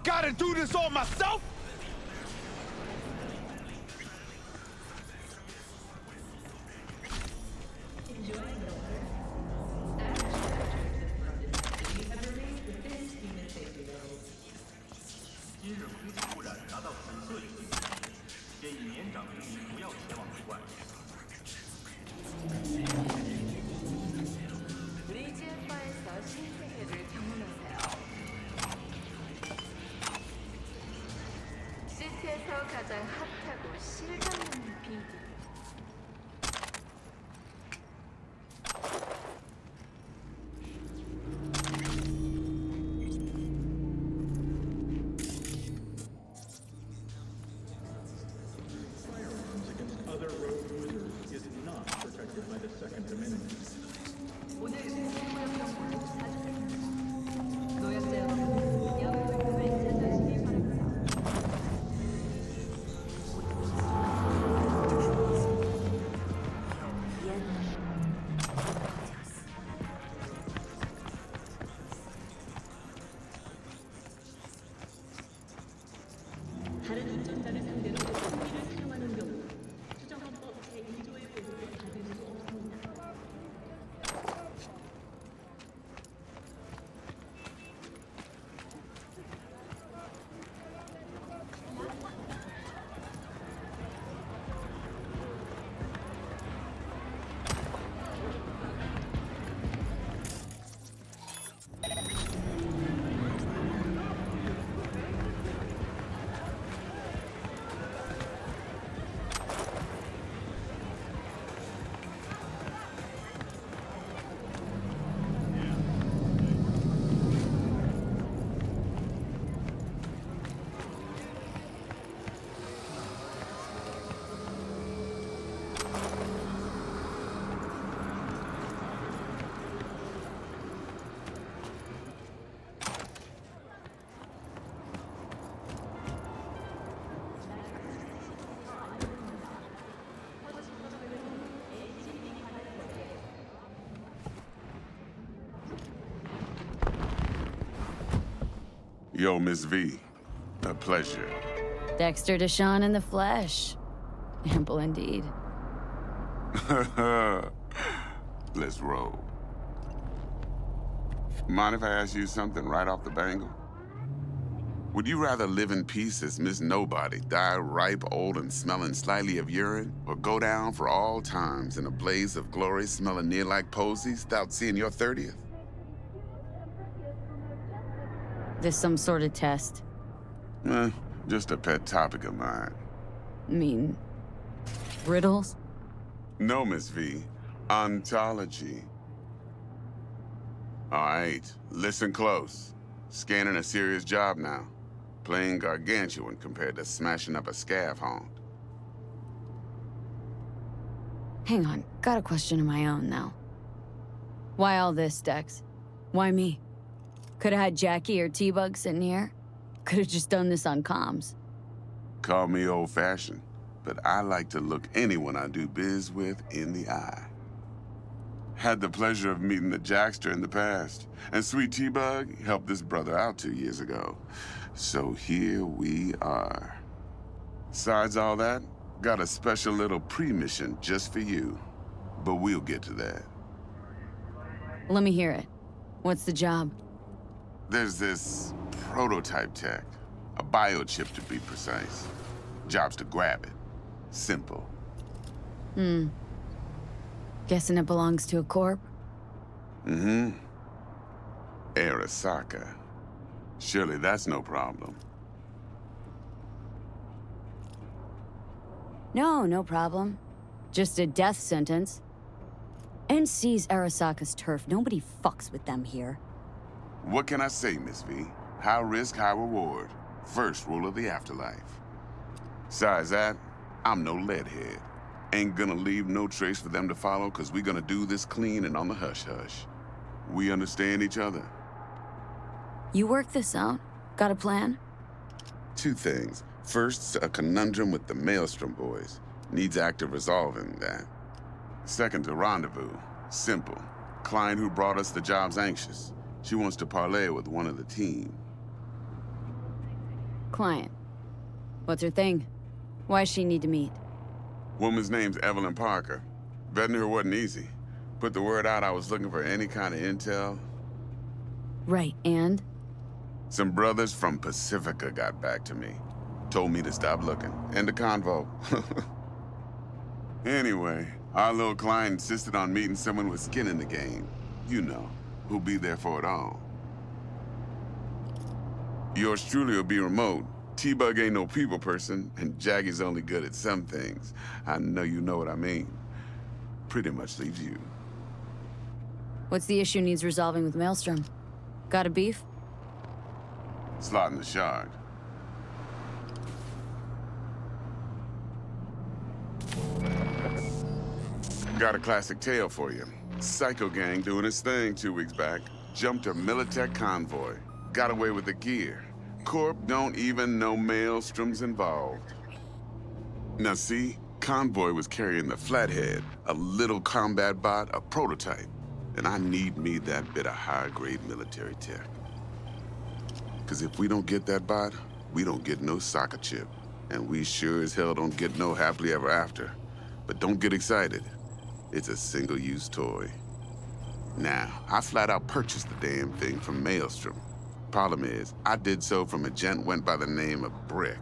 gotta do this all myself? 시티에서 가장 핫하고 실감나는 비디. Firearms against other road users is not protected by the Second Amendment. 오늘 노약자분들 찾으세요. 노약자 여러분, 야외활동을 자제하시기 바랍니다. 다른 운전자를 상대로 총기를 사용하는 경우 수정헌법 제2조의 보호를 받을 수 없습니다. Yo, Miss V. A pleasure. Dexter Deshawn in the flesh. Ample indeed. Let's roll. Mind if I ask you something right off the bangle? Would you rather live in peace as Miss Nobody, die ripe, old, and smelling slightly of urine, or go down for all times in a blaze of glory smelling near like posies without seeing your 30th? This some sort of test? Just a pet topic of mine. Mean... riddles? No, Miss V. Ontology. All right, listen close. Scanning a serious job now. Playing gargantuan compared to smashing up a scav haunt. Hang on, got a question of my own now. Why all this, Dex? Why me? Could've had Jackie or T-Bug sitting here. Could've just done this on comms. Call me old-fashioned, but I like to look anyone I do biz with in the eye. Had the pleasure of meeting the Jackster in the past, and Sweet T-Bug helped this brother out 2 years ago. So here we are. Besides all that, got a special little pre-mission just for you. But we'll get to that. Let me hear it. What's the job? There's this prototype tech, a biochip to be precise. Job's to grab it. Simple. Guessing it belongs to a corp? Mm-hmm. Arasaka. Surely that's no problem. No problem. Just a death sentence. NC's Arasaka's turf. Nobody fucks with them here. What can I say, Miss V? High risk, high reward. First rule of the afterlife. Besides that, I'm no leadhead. Ain't gonna leave no trace for them to follow, cause we gonna do this clean and on the hush-hush. We understand each other? You work this out? Got a plan? 2 things. First, a conundrum with the Maelstrom boys. Needs active resolving, that. Second, a rendezvous. Simple. Client who brought us the job's anxious. She wants to parlay with one of the team. Client. What's her thing? Why does she need to meet? Woman's name's Evelyn Parker. Vetting her wasn't easy. Put the word out I was looking for any kind of intel. Right, and? Some brothers from Pacifica got back to me. Told me to stop looking. End of convo. Anyway, our little client insisted on meeting someone with skin in the game. You know, who'll be there for it all. Yours truly will be remote. T-Bug ain't no people person, and Jaggy's only good at some things. I know you know what I mean. Pretty much leaves you. What's the issue needs resolving with Maelstrom? Got a beef? Slotting the shard. Got a classic tale for you. Psycho gang doing his thing 2 weeks back. Jumped a Militech convoy. Got away with the gear. Corp don't even know Maelstrom's involved. Now see, convoy was carrying the Flathead, a little combat bot, a prototype. And I need me that bit of high-grade military tech. Cause if we don't get that bot, we don't get no soccer chip. And we sure as hell don't get no happily ever after. But don't get excited. It's a single-use toy. Now, I flat out purchased the damn thing from Maelstrom. Problem is, I did so from a gent went by the name of Brick.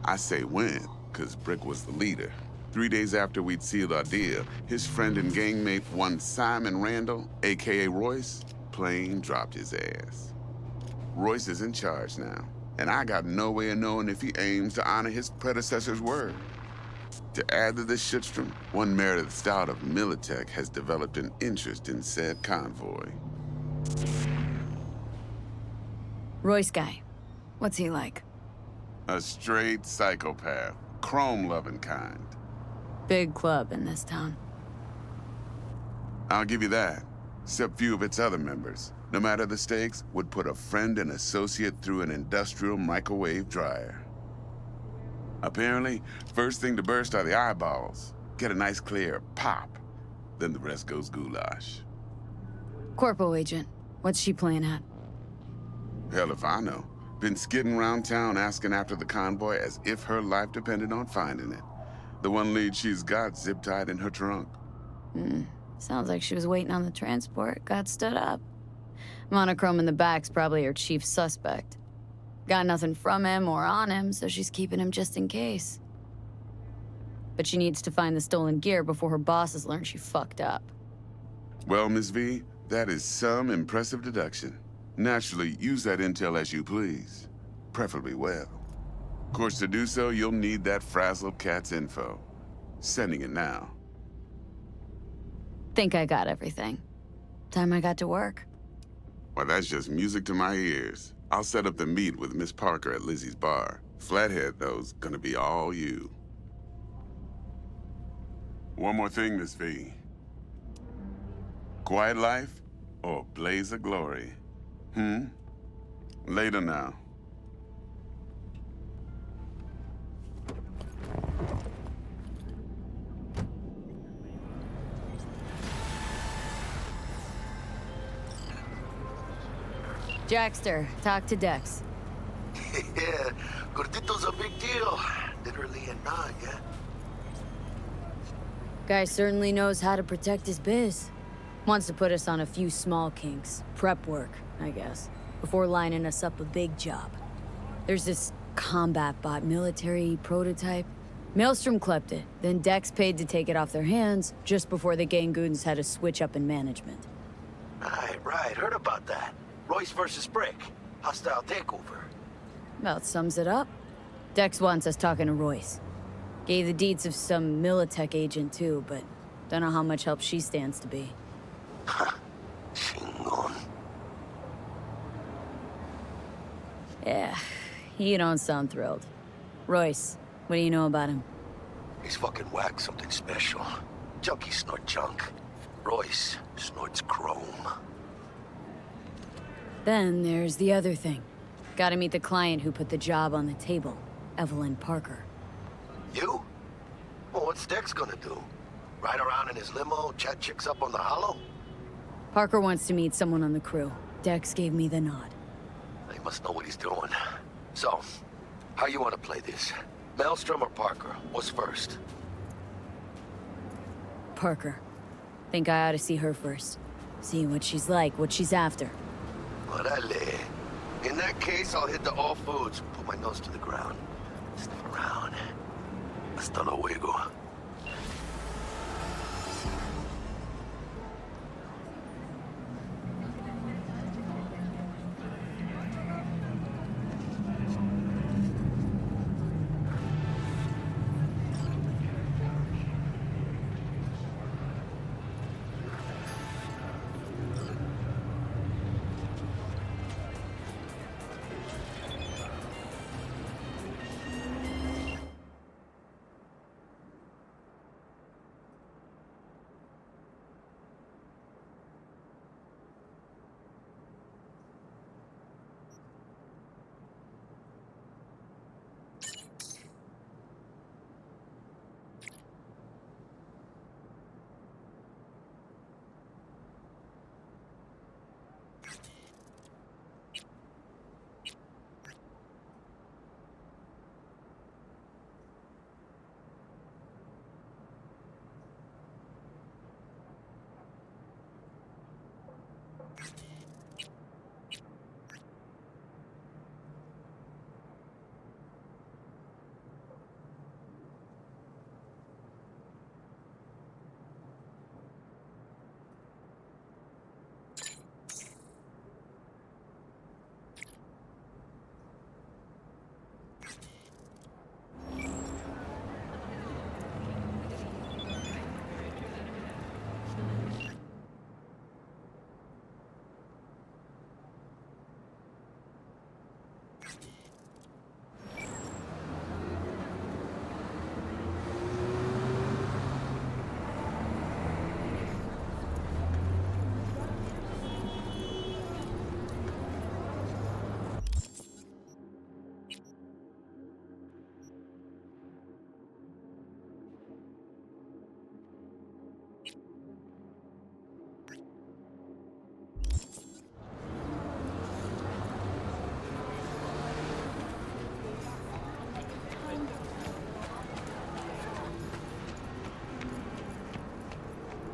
I say went, cause Brick was the leader. 3 days after we'd sealed our deal, his friend and gangmate, one Simon Randall, AKA Royce, plain dropped his ass. Royce is in charge now, and I got no way of knowing if he aims to honor his predecessor's word. To add to this shitstrom, one Meredith Stout of Militech has developed an interest in said convoy. Royce guy. What's he like? A straight psychopath, chrome-loving kind. Big club in this town. I'll give you that, except few of its other members, no matter the stakes, would put a friend and associate through an industrial microwave dryer. Apparently, first thing to burst are the eyeballs. Get a nice clear pop. Then the rest goes goulash. Corpo agent. What's she playing at? Hell if I know. Been skidding around town asking after the convoy as if her life depended on finding it. The one lead she's got zip-tied in her trunk. Sounds like she was waiting on the transport, got stood up. Monochrome in the back's probably her chief suspect. Got nothing from him or on him, so she's keeping him just in case. But she needs to find the stolen gear before her bosses learn she fucked up. Well, Miss V, that is some impressive deduction. Naturally, use that intel as you please. Preferably well. Of course, to do so, you'll need that frazzled cat's info. Sending it now. Think I got everything. Time I got to work. Well, that's just music to my ears. I'll set up the meet with Miss Parker at Lizzie's bar. Flathead, though's gonna be all you. One more thing, Miss V. Quiet life or blaze of glory? Later now. Jackster, talk to Dex. Yeah, Gordito's a big deal. Literally and not, yeah? Guy certainly knows how to protect his biz. Wants to put us on a few small kinks. Prep work, I guess. Before lining us up a big job. There's this combat bot military prototype. Maelstrom clept it, then Dex paid to take it off their hands just before the Gangoons had a switch up in management. Right. Heard about that. Royce versus Brick. Hostile takeover. About sums it up. Dex wants us talking to Royce. Gave the deets of some Militech agent too, but don't know how much help she stands to be. Chingon. Yeah, you don't sound thrilled. Royce, what do you know about him? He's fucking whack something special. Junkies snort junk. Royce snorts chrome. Then there's the other thing. Gotta meet the client who put the job on the table, Evelyn Parker. You? Well, what's Dex gonna do? Ride around in his limo, chat chicks up on the hollow? Parker wants to meet someone on the crew. Dex gave me the nod. He must know what he's doing. So, how you want to play this? Maelstrom or Parker? What's first? Parker. Think I ought to see her first. See what she's like, what she's after. Orale. In that case, I'll hit the all foods, put my nose to the ground. Sniff around. Hasta luego.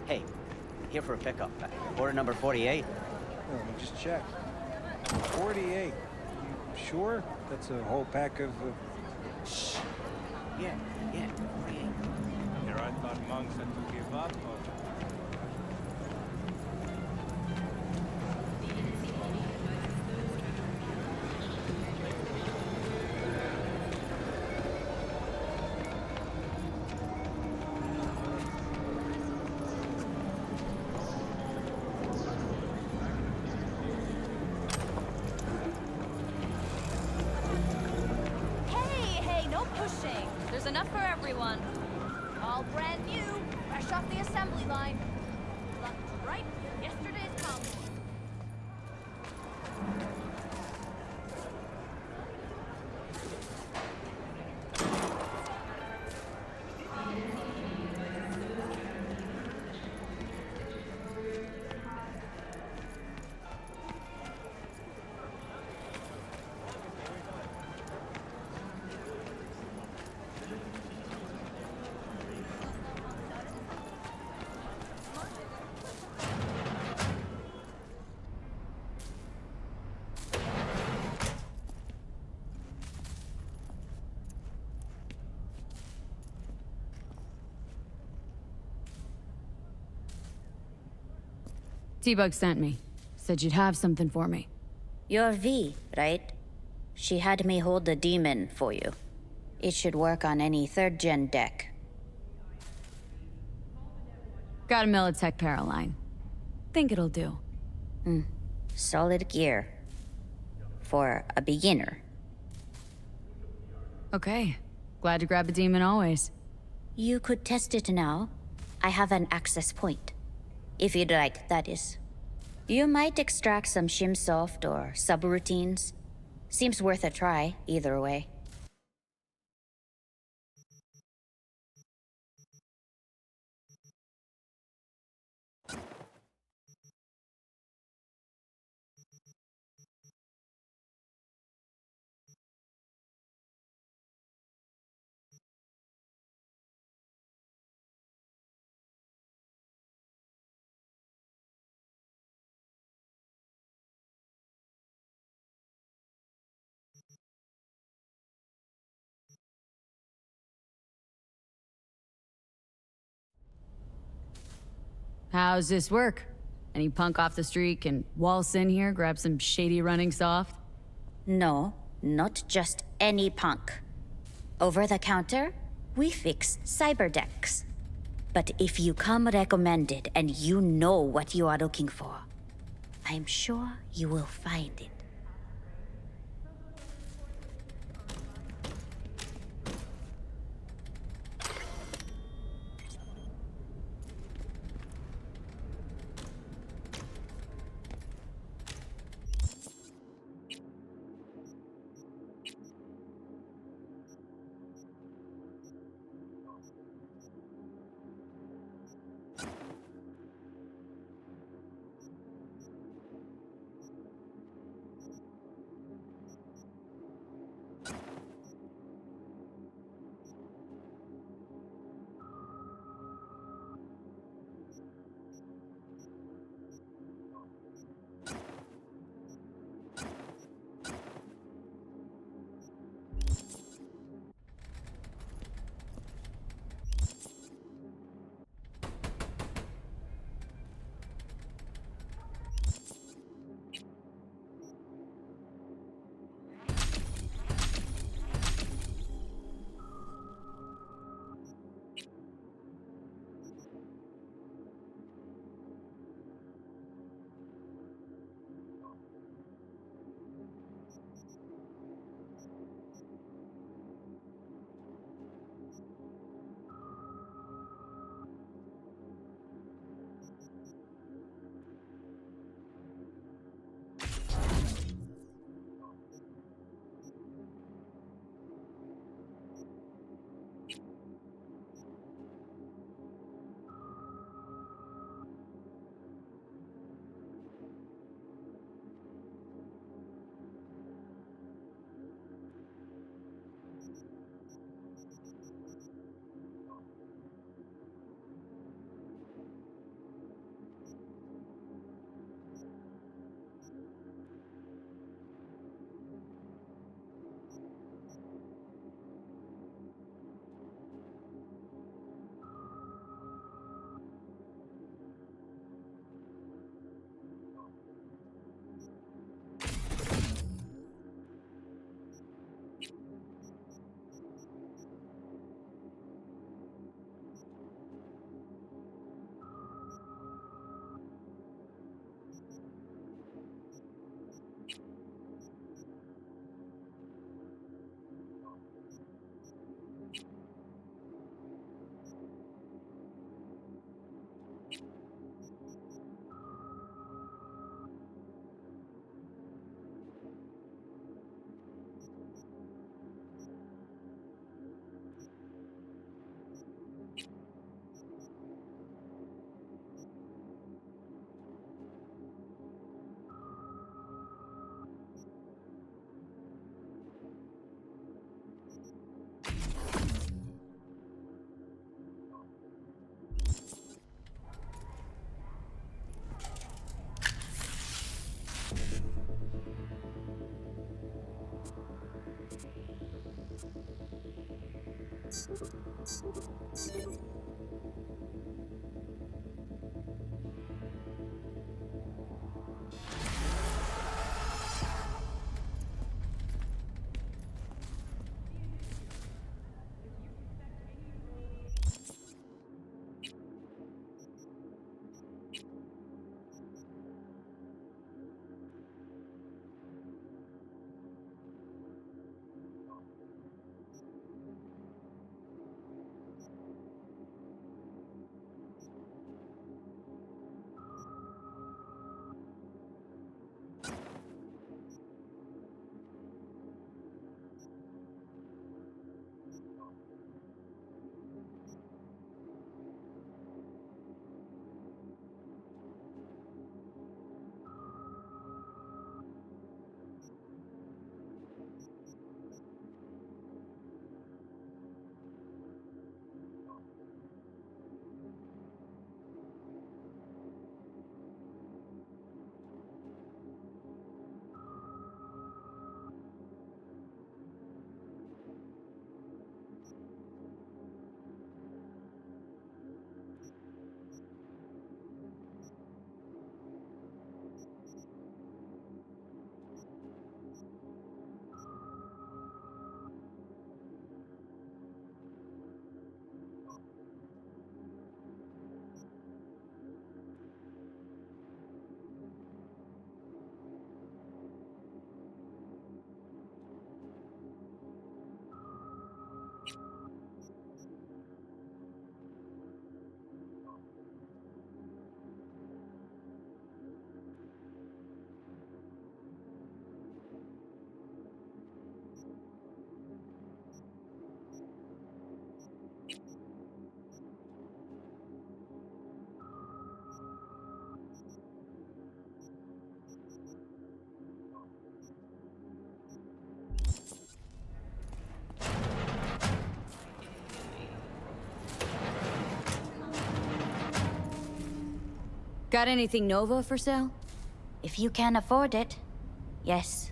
Hey, here for a pickup. Order number 48. Oh, let me just check. 48. You sure? That's a whole pack of... Shh. Yeah, 48. Here I thought monks had to give up. There's enough for everyone. All brand new, fresh off the assembly line. Left right, yesterday's come. T-Bug sent me. Said you'd have something for me. You're V, right? She had me hold the demon for you. It should work on any third-gen deck. Got a Militech Paraline. Think it'll do. Solid gear. For a beginner. Okay. Glad to grab a demon always. You could test it now. I have an access point. If you'd like, that is. You might extract some shimsoft or subroutines. Seems worth a try, either way. How's this work? Any punk off the street can waltz in here, grab some shady running soft? No, not just any punk. Over the counter, we fix cyberdecks. But if you come recommended and you know what you are looking for, I'm sure you will find it. Got anything Nova for sale? If you can afford it, yes.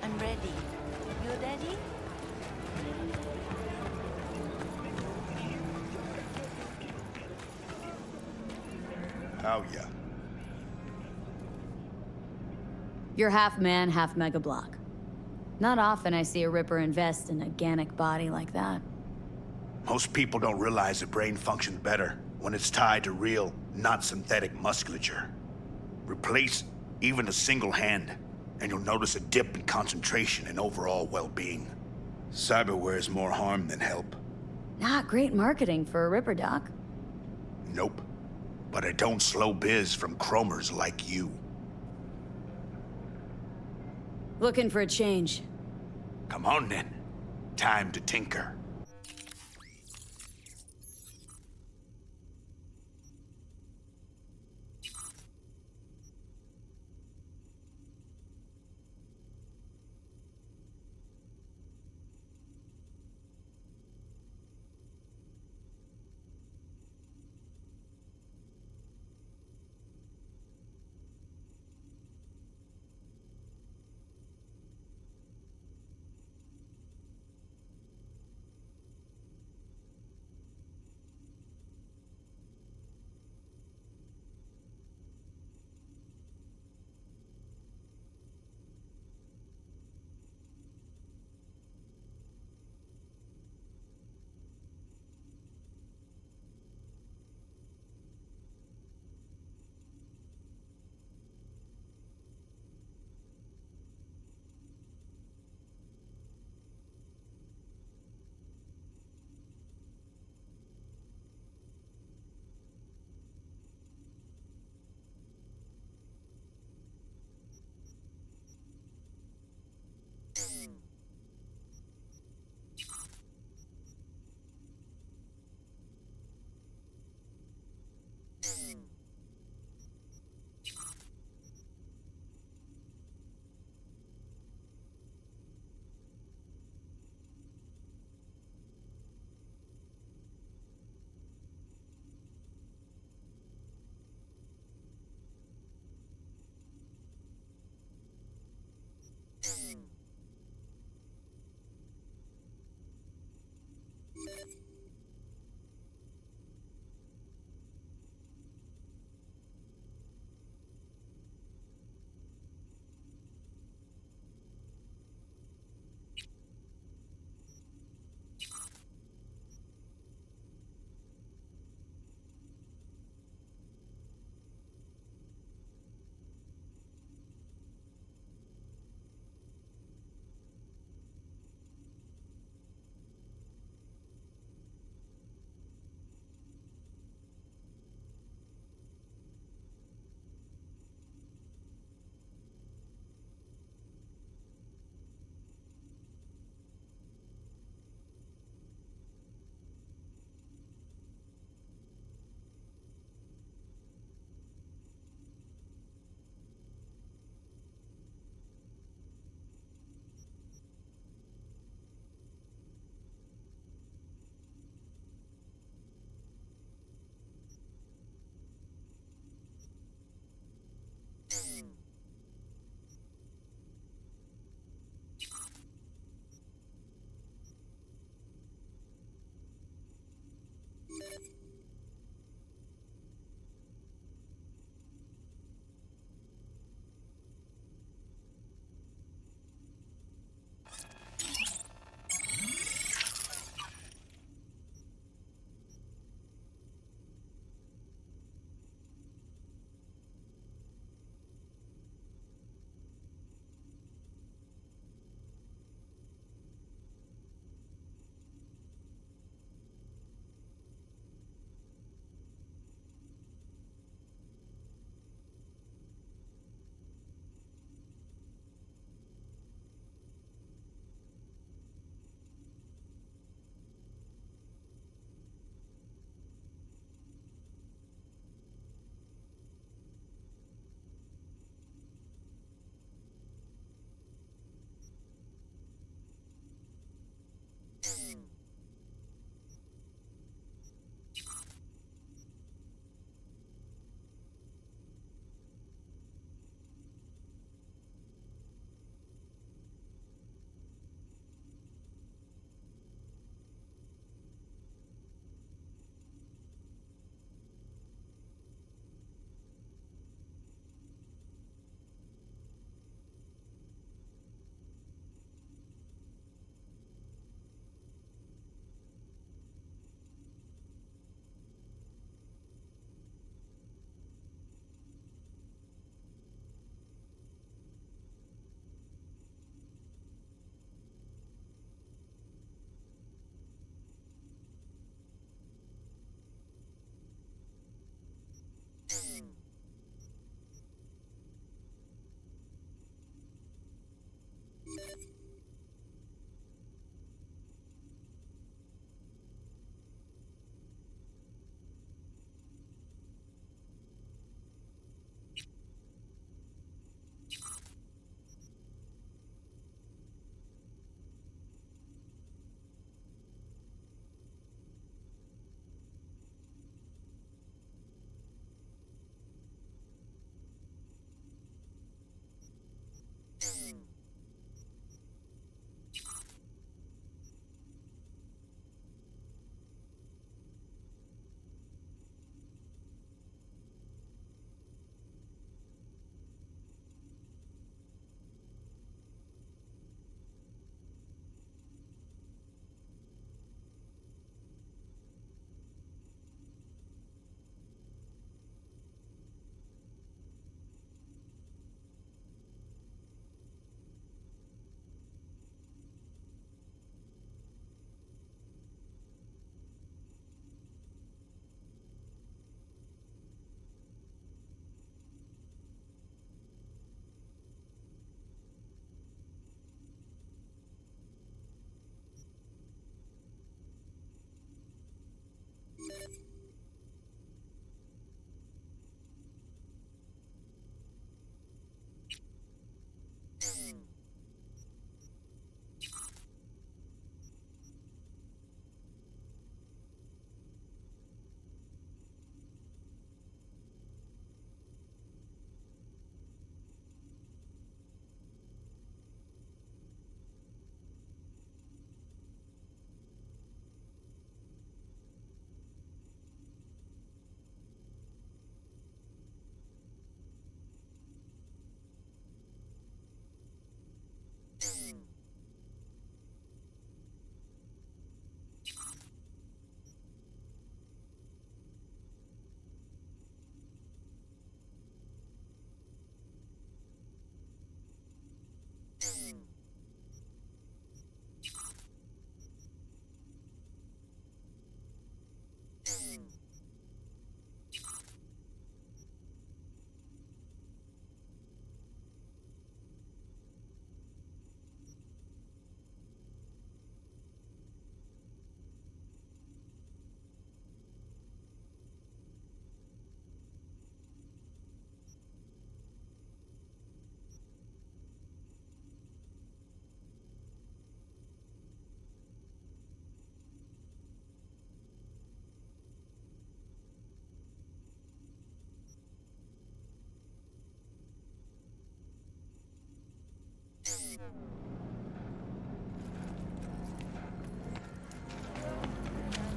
I'm ready. You ready? Oh, yeah. You're half man, half Mega Block. Not often I see a Ripper invest in a Ganic body like that. Most people don't realize the brain functions better when it's tied to real, not synthetic musculature. Replace even a single hand, and you'll notice a dip in concentration and overall well-being. Cyberware is more harm than help. Not great marketing for a Ripperdoc. Nope. But I don't slow biz from chromers like you. Looking for a change. Come on then. Time to tinker.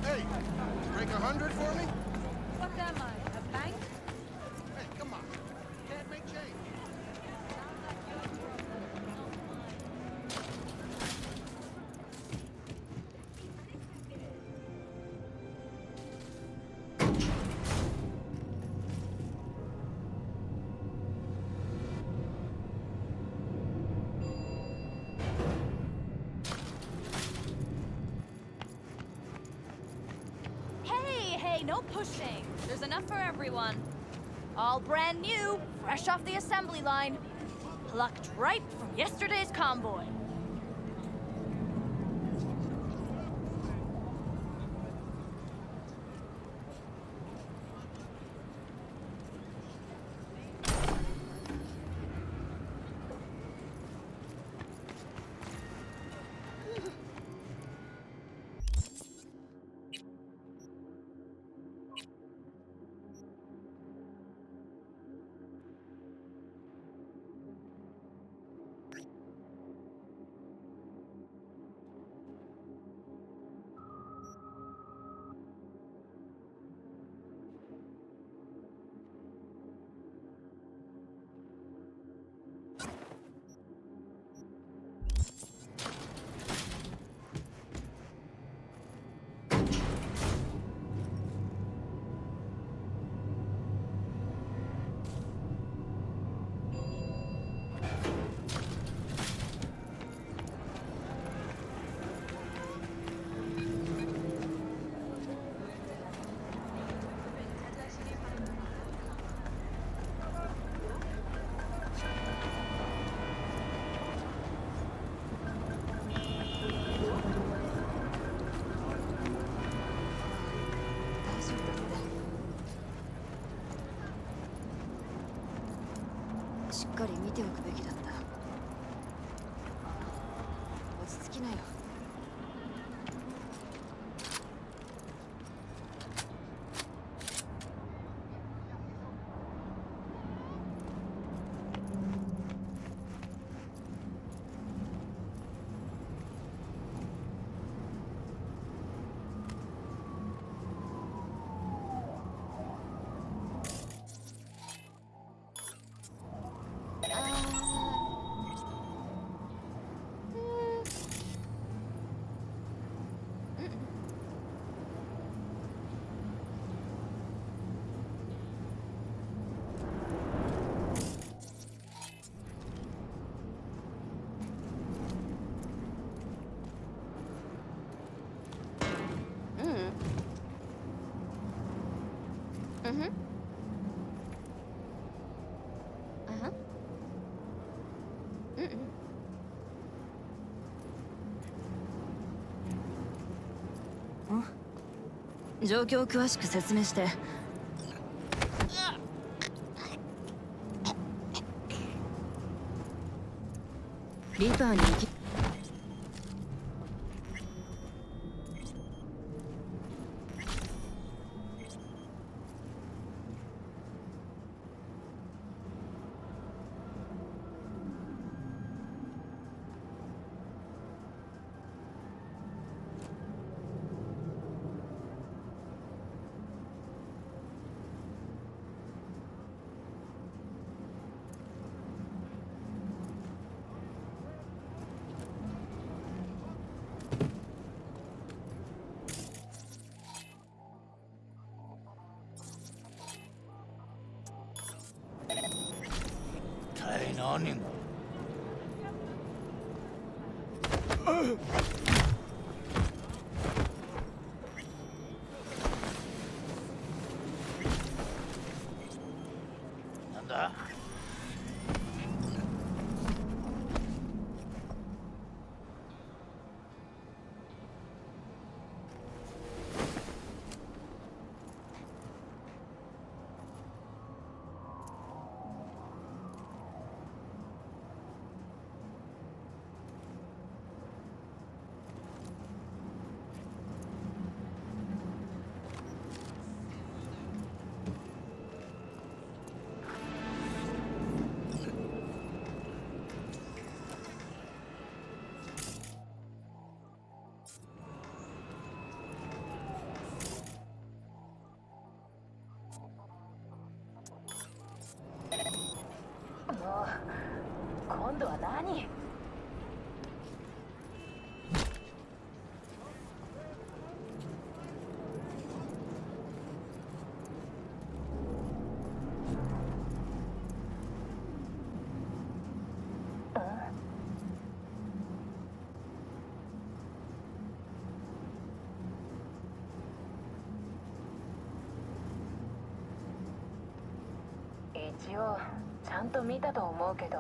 Hey, strike 100 for me? What am I, a bank? Hey, come on. Can't make change. Hey, no pushing. There's enough for everyone. All brand new, fresh off the assembly line. Plucked right from yesterday's convoy. Mm-hmm. Uh-huh. Mm-mm. 状況を詳しく説明して。リパーに行き何なんだ今度は何？一応ちゃんと見たと思うけど。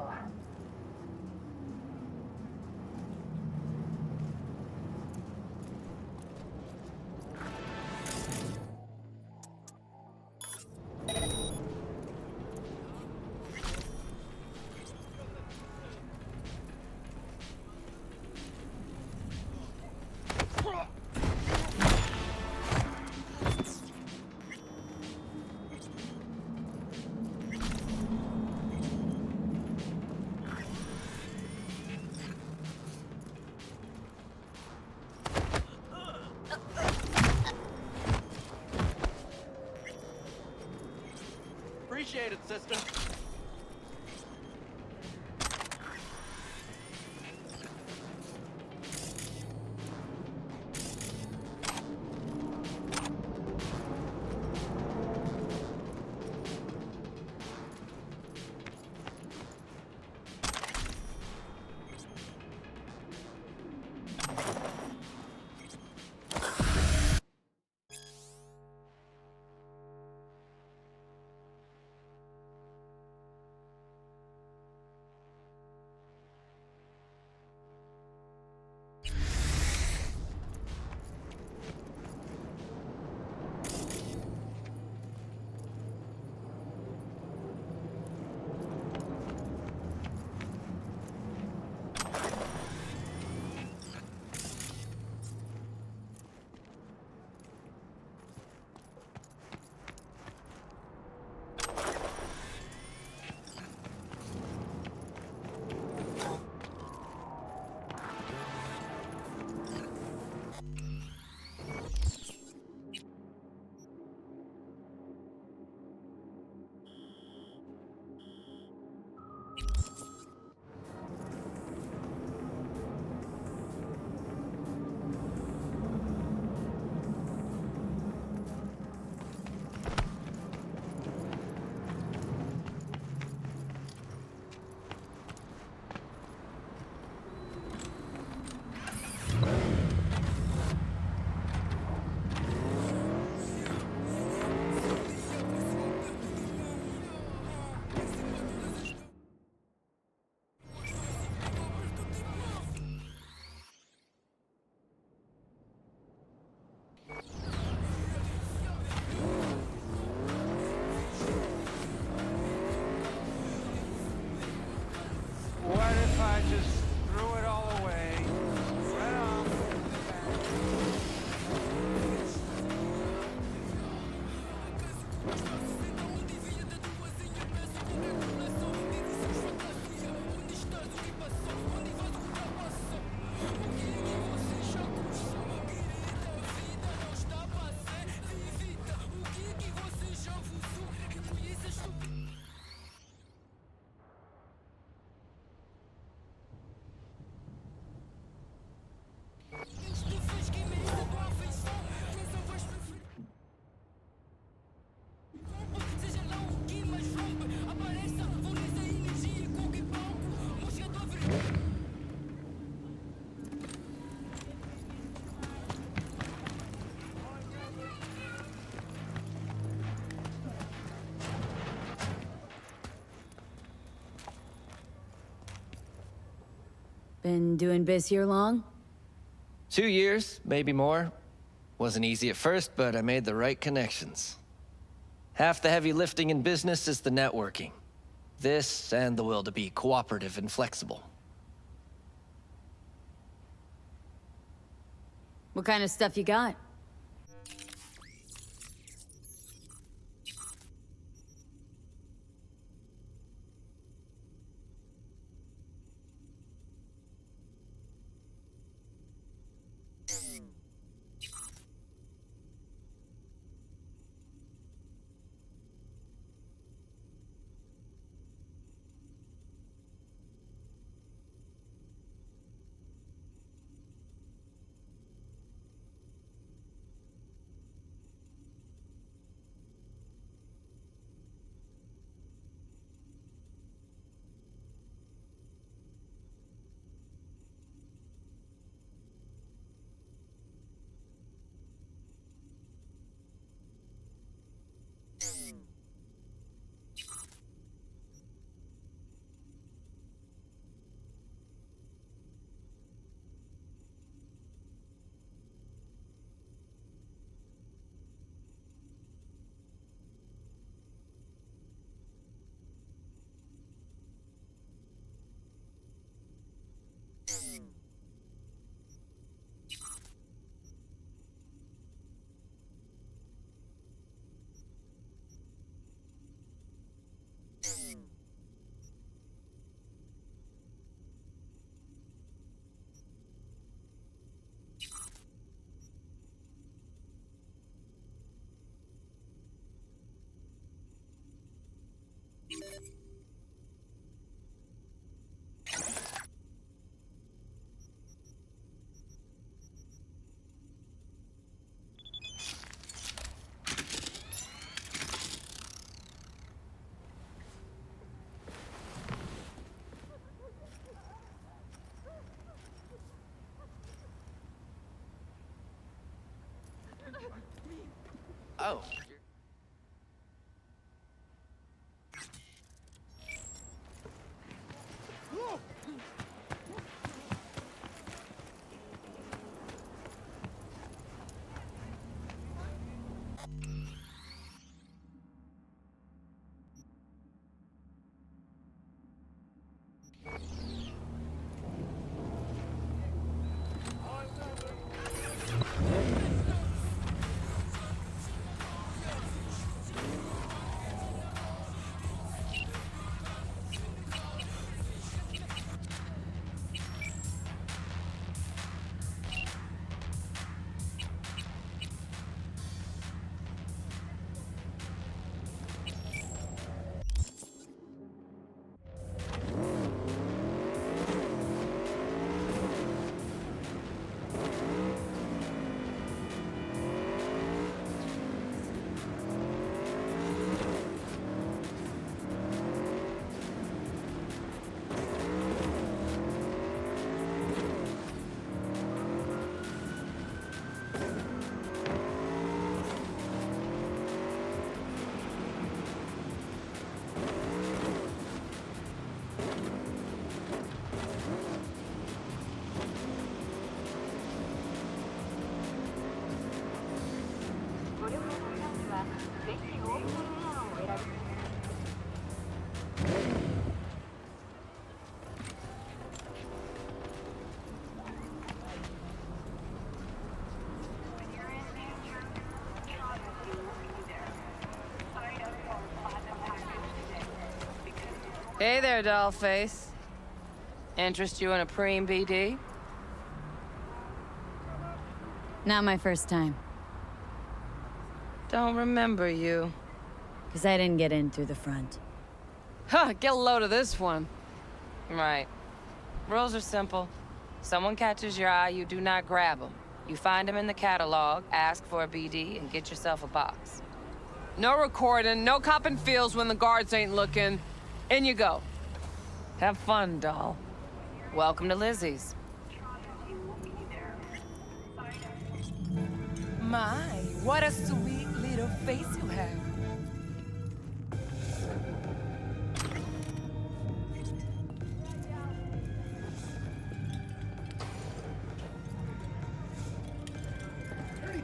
Appreciate it, sister. Been doing biz here long? 2 years, maybe more. Wasn't easy at first, but I made the right connections. Half the heavy lifting in business is the networking. This and the will to be cooperative and flexible. What kind of stuff you got? Oh. Hey there, dollface. Interest you in a preem BD? Not my first time. Don't remember you. Because I didn't get in through the front. Huh, get a load of this one. Right. Rules are simple. Someone catches your eye, you do not grab them. You find them in the catalog, ask for a BD, and get yourself a box. No recording, no copping feels when the guards ain't looking. In you go. Have fun, doll. Welcome to Lizzie's. My, what a sweet little face you have.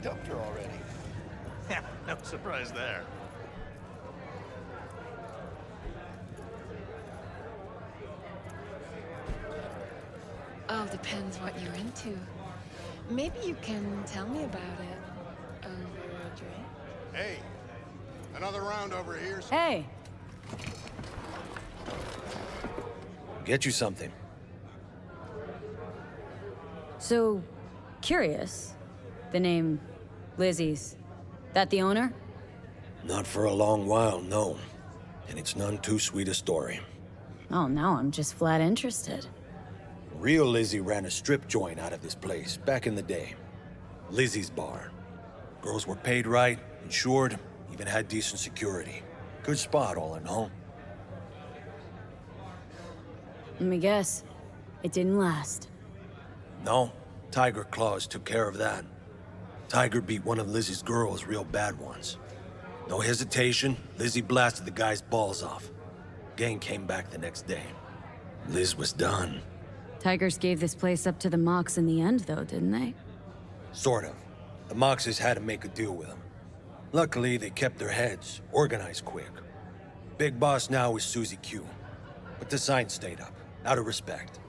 dumped her already. Yeah, no surprise there. All depends what you're into. Maybe you can tell me about it over a drink. Hey, another round over here. Hey! Get you something. So, curious. The name Lizzie's. That the owner? Not for a long while, no. And it's none too sweet a story. Oh, now I'm just flat interested. Real Lizzie ran a strip joint out of this place back in the day. Lizzie's Bar. Girls were paid right, insured, even had decent security. Good spot, all in all. Let me guess. It didn't last. No, Tiger Claws took care of that. Tiger beat one of Lizzie's girls real bad once. No hesitation, Lizzie blasted the guy's balls off. Gang came back the next day. Liz was done. Tigers gave this place up to the Mox in the end, though, didn't they? Sort of. The Moxes had to make a deal with them. Luckily, they kept their heads, organized quick. Big boss now is Susie Q. But the sign stayed up, out of respect.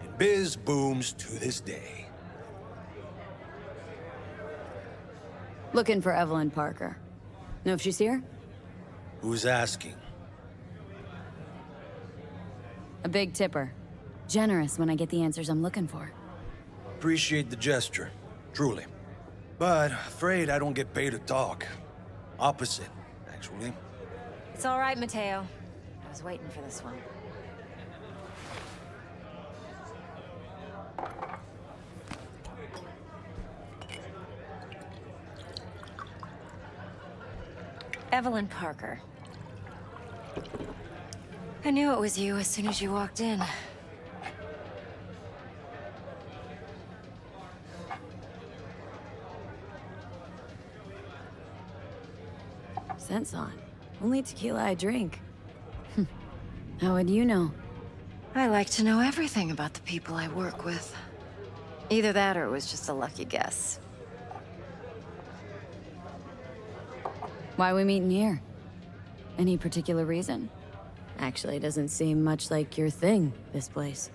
And biz booms to this day. Looking for Evelyn Parker. Know if she's here? Who's asking? A big tipper. Generous when I get the answers I'm looking for. Appreciate the gesture, truly. But afraid I don't get paid to talk. Opposite, actually. It's all right, Mateo. I was waiting for this one. Evelyn Parker. I knew it was you as soon as you walked in. Scent's on. Only tequila I drink. How would you know? I like to know everything about the people I work with. Either that or it was just a lucky guess. Why we meeting here? Any particular reason? Actually, it doesn't seem much like your thing, this place.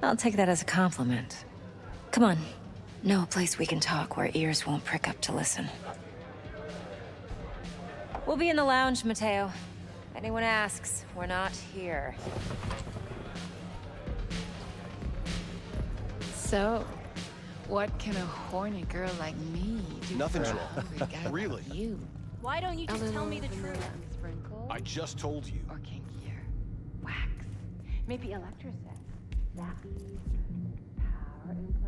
I'll take that as a compliment. Come on. Know a place we can talk where ears won't prick up to listen. We'll be in the lounge, Mateo. If anyone asks, we're not here. So, what can a horny girl like me do? Nothing's for wrong. a guy like Really? You. Why don't you just tell me the truth? I just told you. Or kinkier. Wax. Maybe electroset. Zappies. Power implants.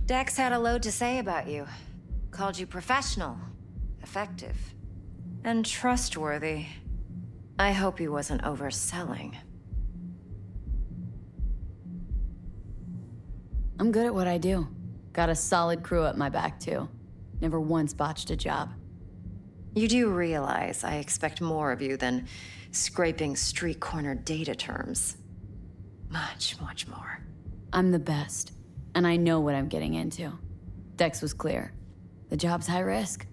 Dex had a load to say about you. Called you professional, effective, and trustworthy. I hope he wasn't overselling. I'm good at what I do. Got a solid crew at my back, too. Never once botched a job. You do realize I expect more of you than scraping street corner data terms. Much, much more. I'm the best, and I know what I'm getting into. Dex was clear. The job's high risk.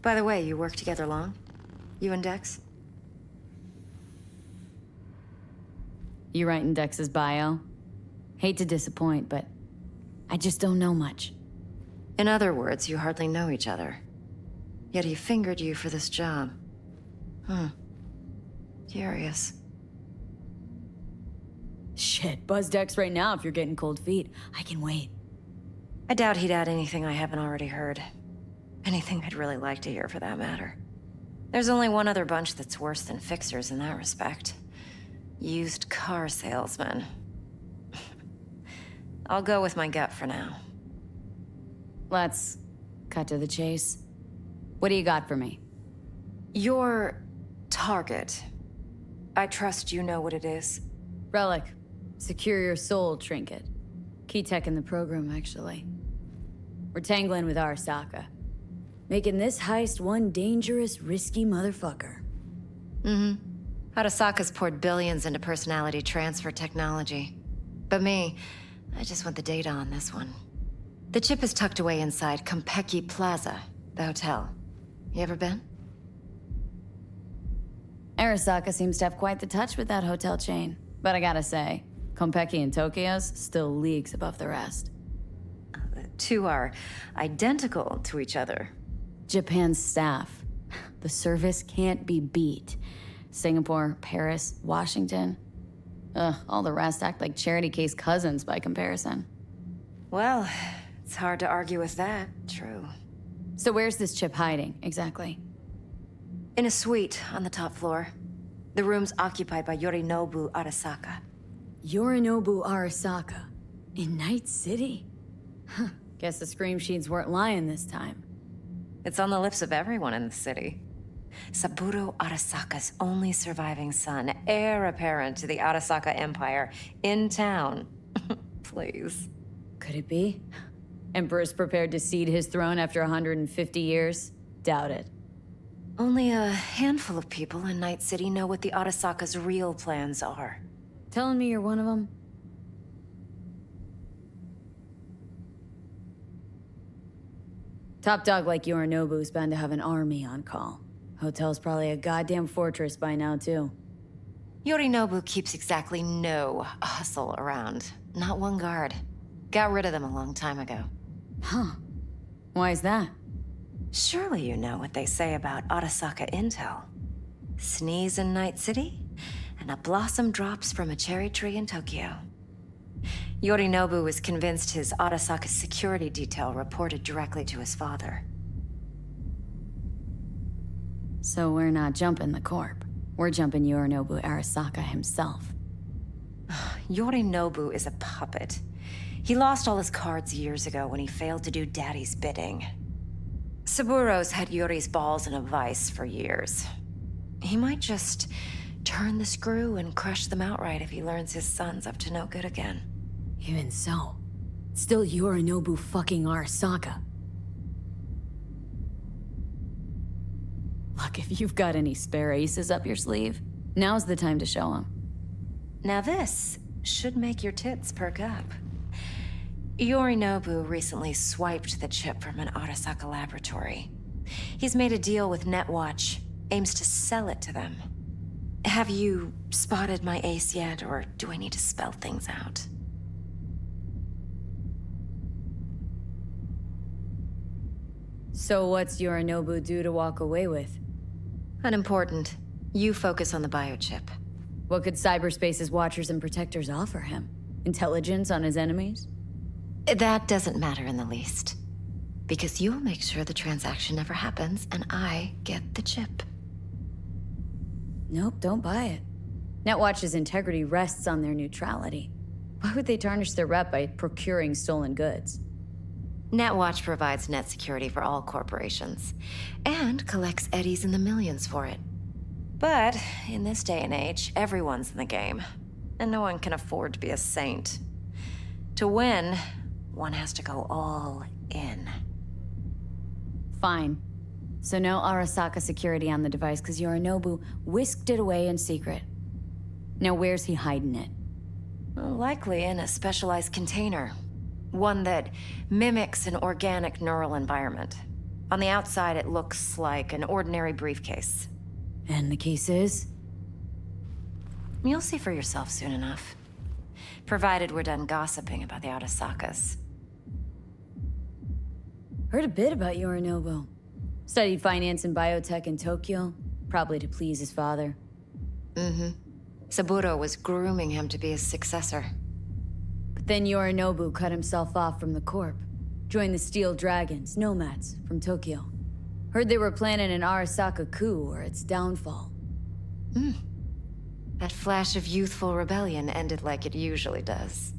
By the way, you work together long? You and Dex? You writing Dex's bio? Hate to disappoint, but I just don't know much. In other words, you hardly know each other. Yet he fingered you for this job. Curious. Shit, buzz Dex right now if you're getting cold feet. I can wait. I doubt he'd add anything I haven't already heard. Anything I'd really like to hear, for that matter. There's only one other bunch that's worse than fixers in that respect. Used car salesmen. I'll go with my gut for now. Let's cut to the chase. What do you got for me? Your target. I trust you know what it is. Relic. Secure your soul trinket. Key tech in the program, actually. We're tangling with Arasaka. Making this heist one dangerous, risky motherfucker. Arasaka's poured billions into personality transfer technology. But me, I just want the data on this one. The chip is tucked away inside Konpeki Plaza, the hotel. You ever been? Arasaka seems to have quite the touch with that hotel chain. But I gotta say, Konpeki in Tokyo's still leagues above the rest. The two are identical to each other. Japan's staff. The service can't be beat. Singapore, Paris, Washington. All the rest act like charity case cousins by comparison. Well, it's hard to argue with that. True. So where's this chip hiding, exactly? In a suite on the top floor. The room's occupied by Yorinobu Arasaka. Yorinobu Arasaka? In Night City? Huh. Guess the scream sheets weren't lying this time. It's on the lips of everyone in the city. Saburo Arasaka's only surviving son, heir apparent to the Arasaka Empire, in town. Please. Could it be? Emperor's prepared to cede his throne after 150 years? Doubt it. Only a handful of people in Night City know what the Arasaka's real plans are. Telling me you're one of them? Top dog like Yorinobu's bound to have an army on call. Hotel's probably a goddamn fortress by now, too. Yorinobu keeps exactly no hustle around. Not one guard. Got rid of them a long time ago. Huh. Why is that? Surely you know what they say about Arasaka intel. Sneeze in Night City, and a blossom drops from a cherry tree in Tokyo. Yorinobu was convinced his Arasaka security detail reported directly to his father. So we're not jumping the Corp. We're jumping Yorinobu Arasaka himself. Yorinobu is a puppet. He lost all his cards years ago when he failed to do Daddy's bidding. Saburo's had Yuri's balls in a vice for years. He might just turn the screw and crush them outright if he learns his son's up to no good again. Even so, still Yorinobu fucking Arasaka. Look, if you've got any spare aces up your sleeve, now's the time to show them. Now this should make your tits perk up. Yorinobu recently swiped the chip from an Arasaka laboratory. He's made a deal with Netwatch, aims to sell it to them. Have you spotted my ace yet, or do I need to spell things out? So what's Yorinobu due to walk away with? Unimportant. You focus on the biochip. What could cyberspace's watchers and protectors offer him? Intelligence on his enemies? That doesn't matter in the least. Because you'll make sure the transaction never happens, and I get the chip. Nope, don't buy it. Netwatch's integrity rests on their neutrality. Why would they tarnish their rep by procuring stolen goods? Netwatch provides net security for all corporations, and collects eddies in the millions for it. But in this day and age, everyone's in the game, and no one can afford to be a saint. To win, one has to go all in. Fine. So no Arasaka security on the device because Yorinobu whisked it away in secret. Now where's he hiding it? Likely in a specialized container. One that mimics an organic neural environment. On the outside, it looks like an ordinary briefcase. And the case is? You'll see for yourself soon enough. Provided we're done gossiping about the Arasakas. Heard a bit about Yorinobu. Studied finance and biotech in Tokyo, probably to please his father. Mm-hmm. Saburo was grooming him to be his successor. But then Yorinobu cut himself off from the Corp. Joined the Steel Dragons, nomads, from Tokyo. Heard they were planning an Arasaka coup or its downfall. That flash of youthful rebellion ended like it usually does.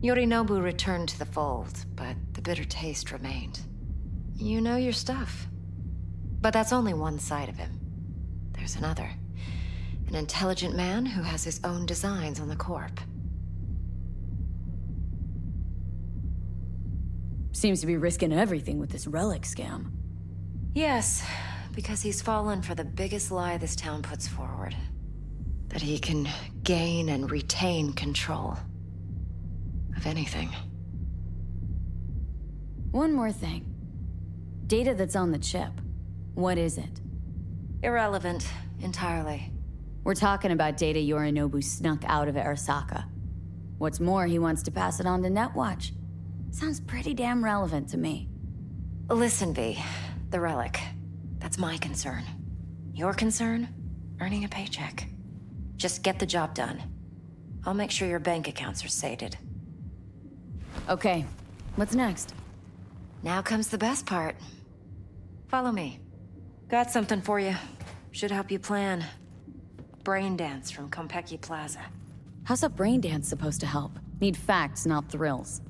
Yorinobu returned to the fold, but the bitter taste remained. You know your stuff. But that's only one side of him. There's another. An intelligent man who has his own designs on the Corp. Seems to be risking everything with this relic scam. Yes, because he's fallen for the biggest lie this town puts forward. That he can gain and retain control of anything. One more thing. Data that's on the chip. What is it? Irrelevant, entirely. We're talking about data Yorinobu snuck out of Arasaka. What's more, he wants to pass it on to Netwatch. Sounds pretty damn relevant to me. Listen, V. The relic. That's my concern. Your concern? Earning a paycheck. Just get the job done. I'll make sure your bank accounts are sated. Okay, what's next? Now comes the best part. Follow me. Got something for you. Should help you plan. Brain dance from Konpeki Plaza. How's a brain dance supposed to help? Need facts, not thrills.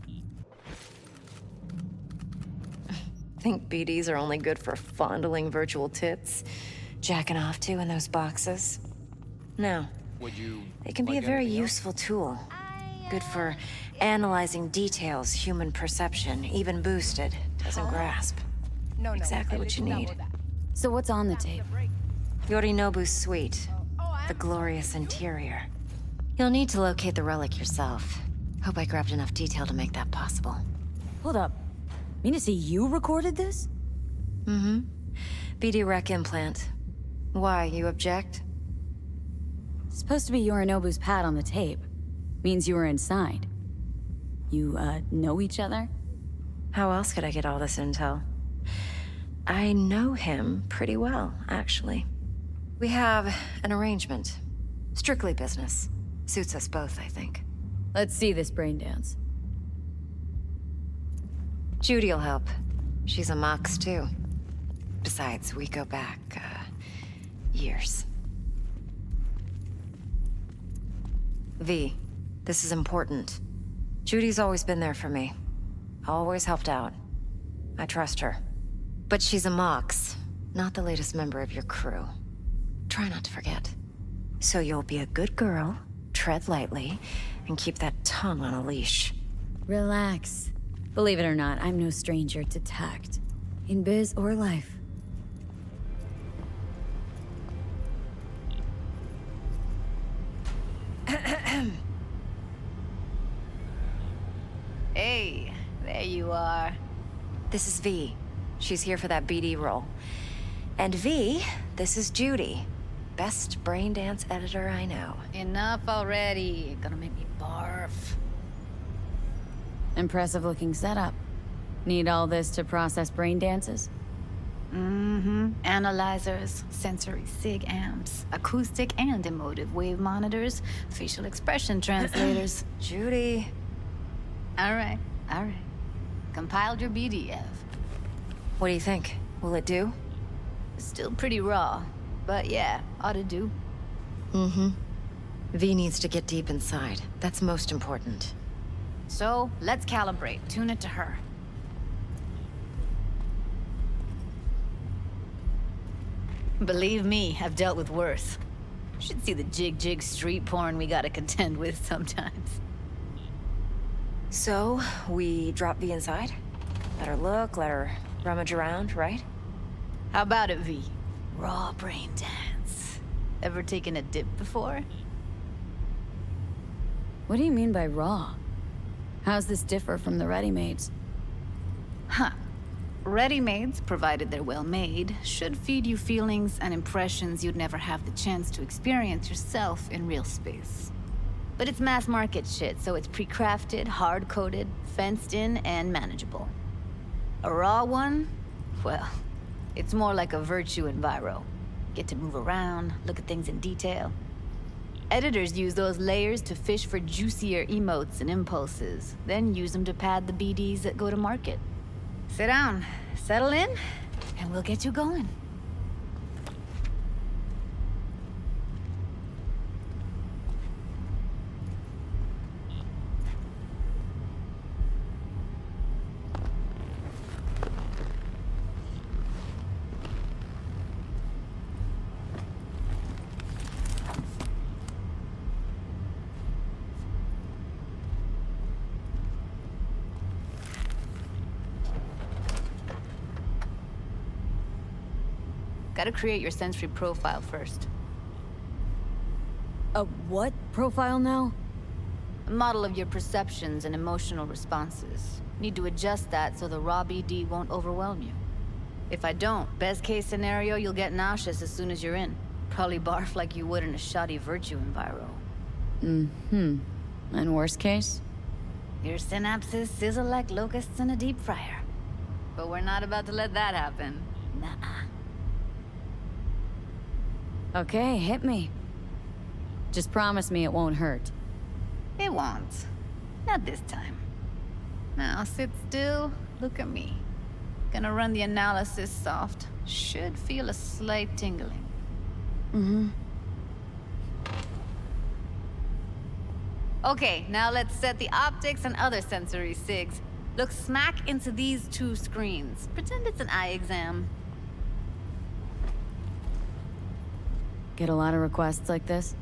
Think BDs are only good for fondling virtual tits? Jacking off to in those boxes? No. They can be a very useful tool. Good for analyzing details human perception, even boosted, doesn't grasp. Exactly what you need. So what's on the tape? Yorinobu's suite. The glorious interior. You'll need to locate the relic yourself. Hope I grabbed enough detail to make that possible. Hold up. Mean to say you recorded this? Mm-hmm. BD rec implant. Why, you object? It's supposed to be Yorinobu's pad on the tape. Means you were inside. You, know each other? How else could I get all this intel? I know him pretty well, actually. We have an arrangement. Strictly business. Suits us both, I think. Let's see this brain dance. Judy'll help. She's a Mox, too. Besides, we go back, years. V, this is important. Judy's always been there for me. Always helped out. I trust her. But she's a Mox, not the latest member of your crew. Try not to forget. So you'll be a good girl, tread lightly, and keep that tongue on a leash. Relax. Believe it or not, I'm no stranger to tact. In biz or life. Hey, there you are. This is V. She's here for that BD role. And V, this is Judy. Best brain dance editor I know. Enough already. Gonna make me barf. Impressive looking setup. Need all this to process brain dances? Mm-hmm. Analyzers, sensory sig amps, acoustic and emotive wave monitors, facial expression translators. Judy. All right. Compiled your BDF. What do you think? Will it do? Still pretty raw, but yeah, ought to do. Mm-hmm. V needs to get deep inside. That's most important. So, let's calibrate. Tune it to her. Believe me, I've dealt with worse. Should see the jig street porn we gotta contend with sometimes. So, we drop V inside? Let her look, let her rummage around, right? How about it, V? Raw brain dance. Ever taken a dip before? What do you mean by raw? How's this differ from the ready-mades? Huh. Ready-mades, provided they're well-made, should feed you feelings and impressions you'd never have the chance to experience yourself in real space. But it's mass-market shit, so it's pre-crafted, hard-coded, fenced-in, and manageable. A raw one? Well, it's more like a virtue enviro. Get to move around, look at things in detail. Editors use those layers to fish for juicier emotes and impulses, then use them to pad the BDs that go to market. Sit down, settle in, and we'll get you going. Gotta create your sensory profile first. A what profile now? A model of your perceptions and emotional responses. Need to adjust that so the raw BD won't overwhelm you. If I don't, best case scenario, you'll get nauseous as soon as you're in. Probably barf like you would in a shoddy virtue enviro. Mm-hmm. And worst case? Your synapses sizzle like locusts in a deep fryer. But we're not about to let that happen. Nuh-uh. Okay, hit me. Just promise me it won't hurt. It won't. Not this time. Now sit still, look at me. Gonna run the analysis soft. Should feel a slight tingling. Mm-hmm. Okay, now let's set the optics and other sensory sigs. Look smack into these two screens. Pretend it's an eye exam. Get a lot of requests like this?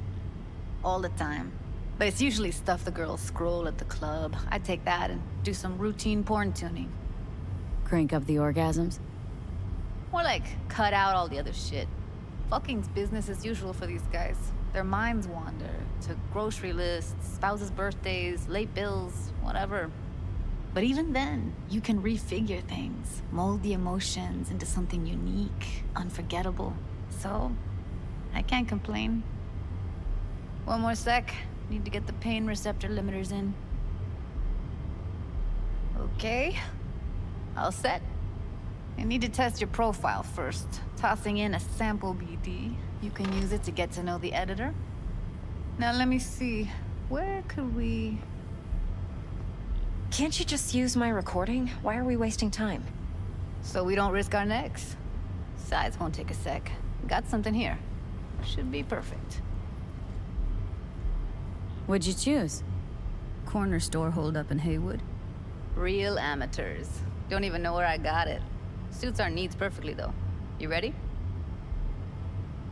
All the time. But it's usually stuff the girls scroll at the club. I take that and do some routine porn tuning. Crank up the orgasms? More like, cut out all the other shit. Fucking's business as usual for these guys. Their minds wander to grocery lists, spouses' birthdays, late bills, whatever. But even then, you can refigure things, mold the emotions into something unique, unforgettable. So, I can't complain. One more sec. Need to get the pain receptor limiters in. Okay. All set. I need to test your profile first. Tossing in a sample BD. You can use it to get to know the editor. Now let me see. Where could we... Can't you just use my recording? Why are we wasting time? So we don't risk our necks. Size won't take a sec. Got something here. Should be perfect. What'd you choose? Corner store holdup in Haywood. Real amateurs. Don't even know where I got it. Suits our needs perfectly, though. You ready?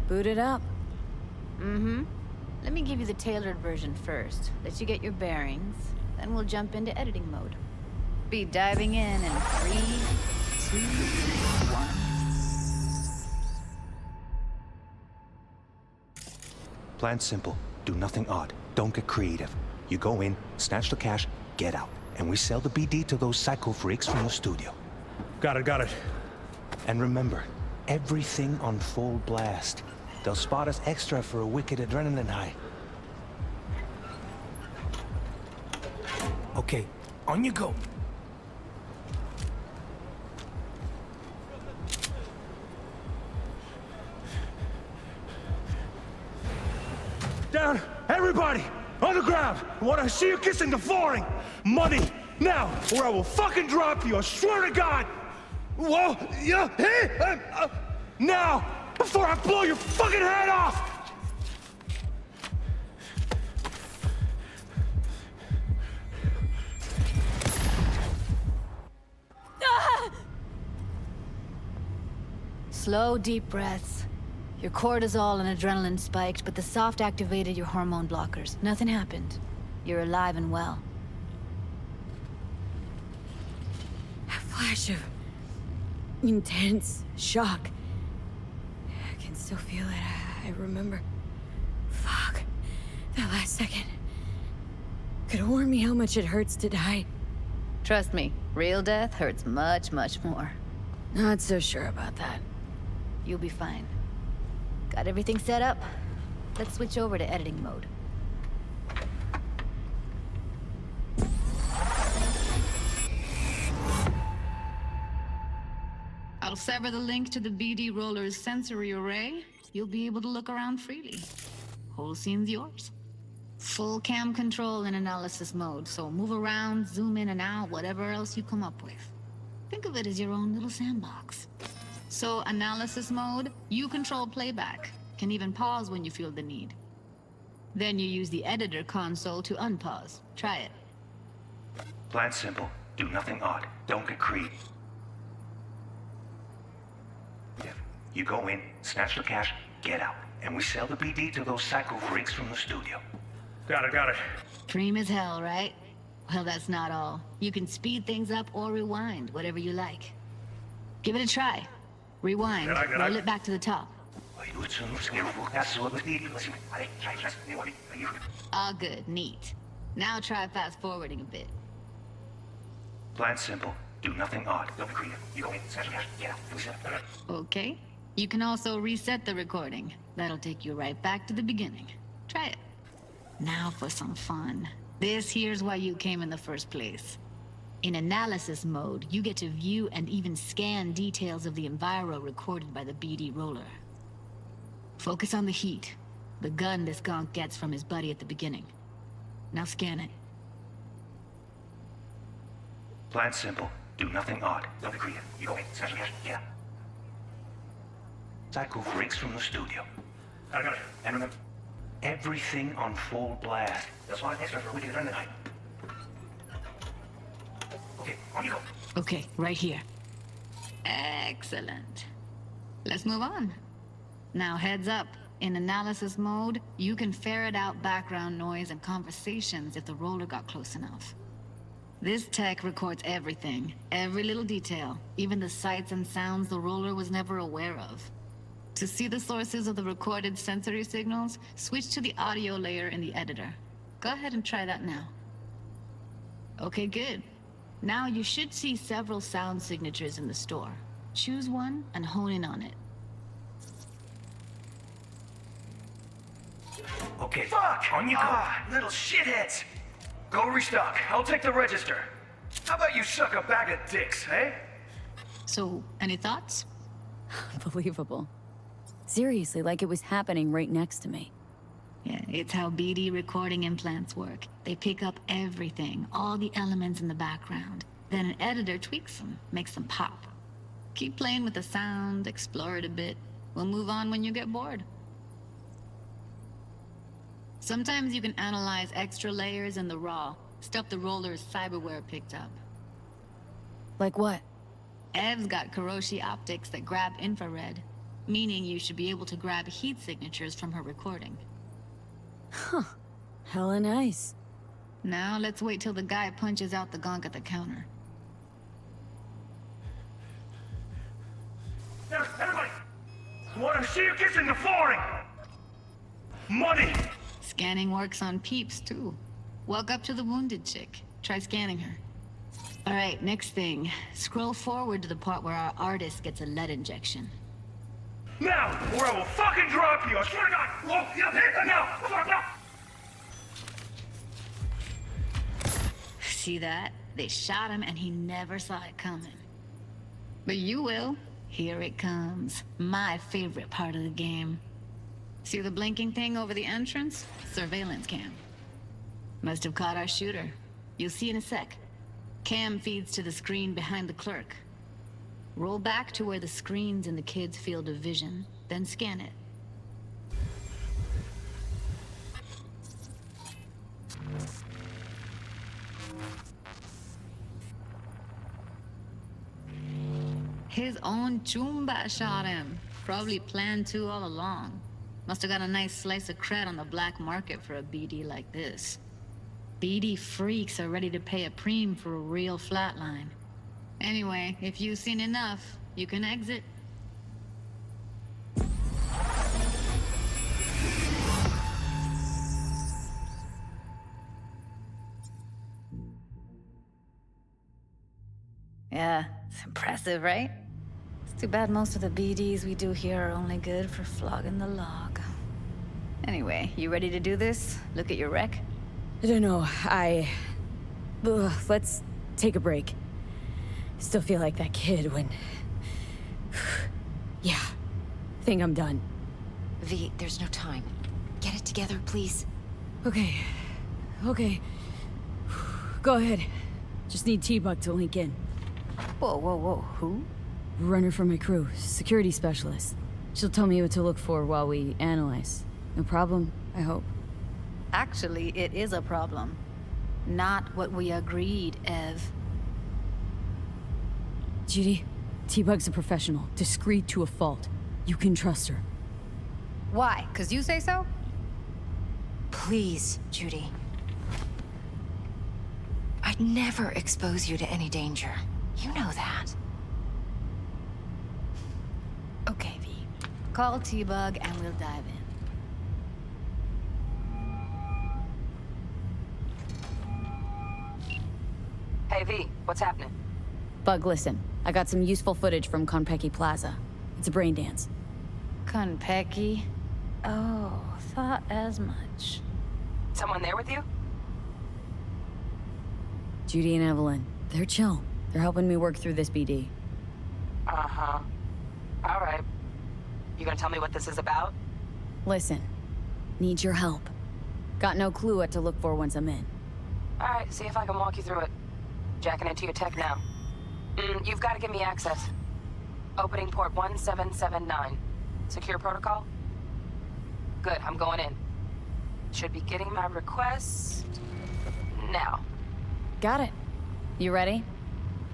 Boot it up. Mm-hmm. Let me give you the tailored version first. Let you get your bearings. Then we'll jump into editing mode. Be diving in 3, 2, 1. Plan simple. Do nothing odd. Don't get creative. You go in, snatch the cash, get out. And we sell the BD to those psycho freaks from the studio. Got it. And remember, everything on full blast. They'll spot us extra for a wicked adrenaline high. Okay, on you go. Down! Everybody! On the ground! I want to see you kissing the flooring! Money! Now! Or I will fucking drop you, I swear to God! Whoa! Yeah! Hey! Now! Before I blow your fucking head off! Slow, deep breaths. Your cortisol and adrenaline spiked, but the soft activated your hormone blockers. Nothing happened. You're alive and well. A flash of intense shock. I can still feel it. I remember. Fuck. That last second. Could have warned me how much it hurts to die. Trust me, real death hurts much, much more. Not so sure about that. You'll be fine. Got everything set up? Let's switch over to editing mode. I'll sever the link to the BD Roller's sensory array. You'll be able to look around freely. Whole scene's yours. Full cam control in analysis mode, so move around, zoom in and out, whatever else you come up with. Think of it as your own little sandbox. So, analysis mode, you control playback. Can even pause when you feel the need. Then you use the editor console to unpause. Try it. Plan simple. Do nothing odd. Don't get creative. You go in, snatch the cash, get out. And we sell the BD to those psycho freaks from the studio. Got it. Dream as hell, right? Well, that's not all. You can speed things up or rewind, whatever you like. Give it a try. Rewind. Roll it back to the top. All good. Neat. Now try fast-forwarding a bit. Plan simple. Do nothing odd. Don't be creative. You go in, snatch cash, get out. Okay. You can also reset the recording. That'll take you right back to the beginning. Try it. Now for some fun. This here's why you came in the first place. In analysis mode, you get to view and even scan details of the enviro recorded by the BD roller. Focus on the heat, the gun this gonk gets from his buddy at the beginning. Now scan it. Plan simple. Do nothing odd. Don't be creative. You go in, snatch cash, get out. Psycho freaks from the studio. And remember, everything on full blast. That's why extra for a wicked run tonight. Okay, on you go. Okay, right here. Excellent. Let's move on. Now heads up. In analysis mode, you can ferret out background noise and conversations if the roller got close enough. This tech records everything, every little detail, even the sights and sounds the roller was never aware of. To see the sources of the recorded sensory signals, switch to the audio layer in the editor. Go ahead and try that now. Okay, good. Now you should see several sound signatures in the store. Choose one and hone in on it. Okay. Fuck! On you go. Little shitheads! Go restock. I'll take the register. How about you suck a bag of dicks, eh? So, any thoughts? Unbelievable. Seriously, like it was happening right next to me. Yeah, it's how BD recording implants work. They pick up everything, all the elements in the background. Then an editor tweaks them, makes them pop. Keep playing with the sound, explore it a bit. We'll move on when you get bored. Sometimes you can analyze extra layers in the raw, stuff the roller's cyberware picked up. Like what? Ev's got Kiroshi optics that grab infrared, meaning you should be able to grab heat signatures from her recording. Huh. Hella nice. Now let's wait till the guy punches out the gonk at the counter. Everybody! I want to see you kissing the flooring! Money! Scanning works on peeps, too. Walk up to the wounded chick. Try scanning her. All right, next thing. Scroll forward to the part where our artist gets a lead injection. Now, or I will fucking drop you! I swear to God! Whoa, yeah, now! Fuck, no! See that? They shot him and he never saw it coming. But you will. Here it comes. My favorite part of the game. See the blinking thing over the entrance? Surveillance cam. Must have caught our shooter. You'll see in a sec. Cam feeds to the screen behind the clerk. Roll back to where the screen's in the kid's field of vision, then scan it. His own Chumba shot him. Probably planned to all along. Must have got a nice slice of cred on the black market for a BD like this. BD freaks are ready to pay a preem for a real flatline. Anyway, if you've seen enough, you can exit. Yeah, it's impressive, right? It's too bad most of the BDs we do here are only good for flogging the log. Anyway, you ready to do this? Look at your wreck? I don't know, let's take a break. Still feel like that kid when... Yeah, think I'm done. V, there's no time. Get it together, please. Okay. Go ahead. Just need T-Bug to link in. Whoa, who? Runner for my crew, security specialist. She'll tell me what to look for while we analyze. No problem, I hope. Actually, it is a problem. Not what we agreed, Ev. Judy, T-Bug's a professional, discreet to a fault. You can trust her. Why? 'Cause you say so? Please, Judy. I'd never expose you to any danger. You know that. Call T-Bug and we'll dive in. Hey, V, what's happening? Bug, listen. I got some useful footage from Konpeki Plaza. It's a brain dance. Konpeki? Oh, thought as much. Someone there with you? Judy and Evelyn. They're chill. They're helping me work through this BD. Uh-huh. All right. You gonna tell me what this is about? Listen. Need your help. Got no clue what to look for once I'm in. All right, see if I can walk you through it. Jacking into your tech now. You've got to give me access. Opening port 1779. Secure protocol? Good, I'm going in. Should be getting my request now. Got it. You ready?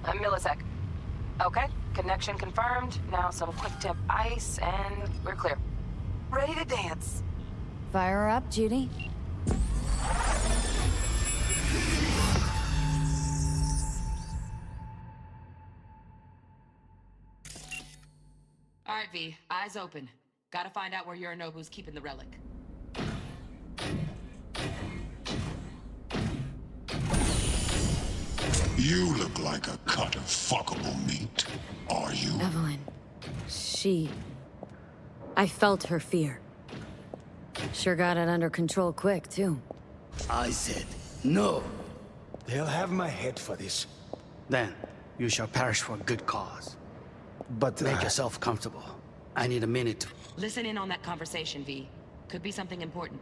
A millisec. Okay, connection confirmed. Now some quick tip ice and we're clear. Ready to dance. Fire her up, Judy. All right, V, eyes open. Gotta find out where Yorinobu's keeping the relic. You look like a cut of fuckable meat. Are you? Evelyn. I felt her fear. Sure got it under control quick, too. I said, no. They'll have my head for this. Then, you shall perish for a good cause. But make yourself comfortable. I need a minute to... Listen in on that conversation, V. Could be something important.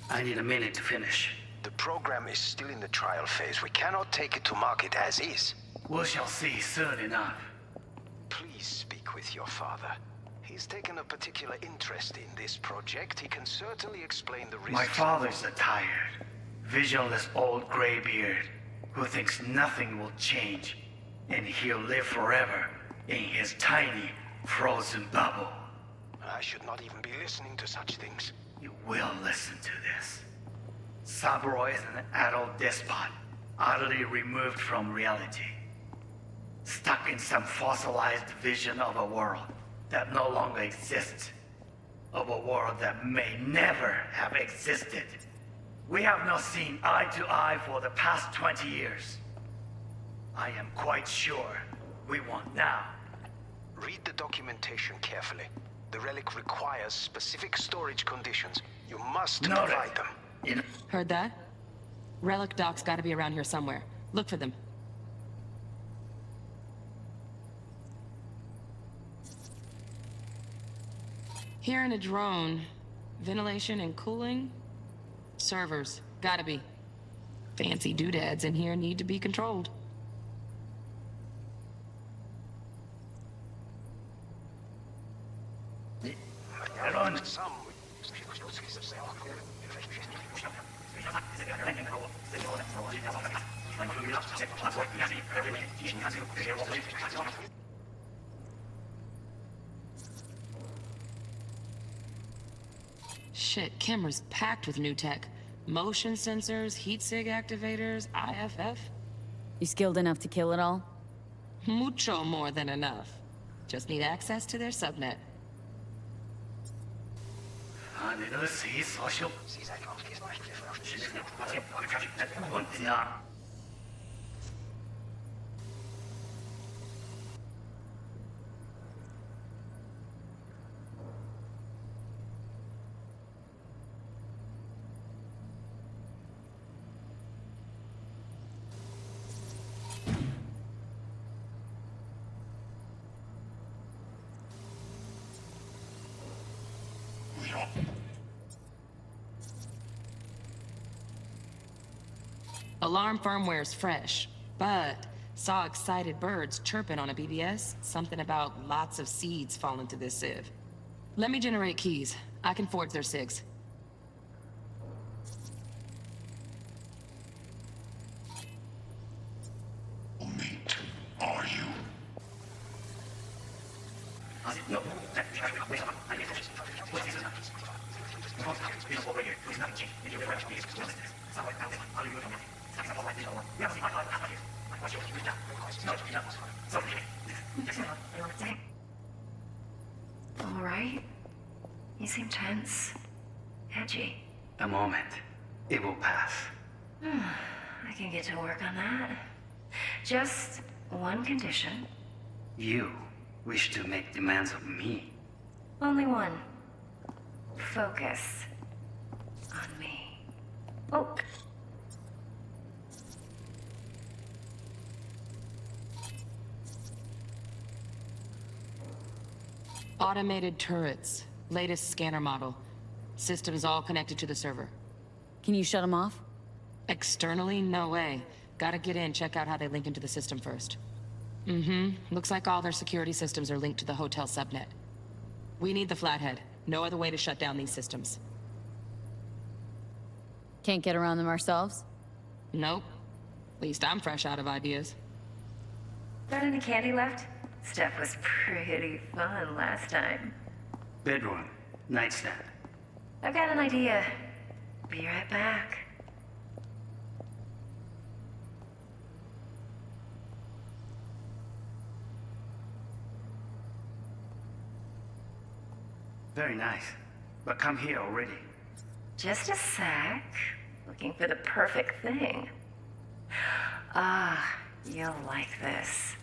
I need a minute to finish. The program is still in the trial phase. We cannot take it to market as is. We shall see soon enough. Please speak with your father. He's taken a particular interest in this project. He can certainly explain the risks. My father's a tired, visionless old graybeard who thinks nothing will change, and he'll live forever in his tiny, frozen bubble. I should not even be listening to such things. You will listen to this. Cyberware is an adult despot, utterly removed from reality. Stuck in some fossilized vision of a world that no longer exists. Of a world that may never have existed. We have not seen eye to eye for the past 20 years. I am quite sure we want now. Read the documentation carefully. The relic requires specific storage conditions. You must provide them. Heard that? Relic docs gotta be around here somewhere. Look for them. Here in a drone. Ventilation and cooling? Servers. Gotta be. Fancy doodads in here need to be controlled. Shit, camera's packed with new tech. Motion sensors, heat sig activators, IFF. You skilled enough to kill it all? Mucho more than enough. Just need access to their subnet. Alarm firmware's fresh, but saw excited birds chirping on a BBS. Something about lots of seeds falling to this sieve. Let me generate keys. I can forge their SIGs. Meat, are you? All right. You seem tense. Edgy. A moment. It will pass. I can get to work on that. Just one condition. You wish to make demands of me. Only one. Focus on me. Oh. Automated turrets. Latest scanner model. Systems all connected to the server. Can you shut them off? Externally, no way. Gotta get in, check out how they link into the system first. Looks like all their security systems are linked to the hotel subnet. We need the Flathead. No other way to shut down these systems. Can't get around them ourselves? Nope. At least I'm fresh out of ideas. Got any candy left? Stuff was pretty fun last time. Bedroom. Nightstand. I've got an idea. Be right back. Very nice. But come here already. Just a sec. Looking for the perfect thing. Ah, you'll like this.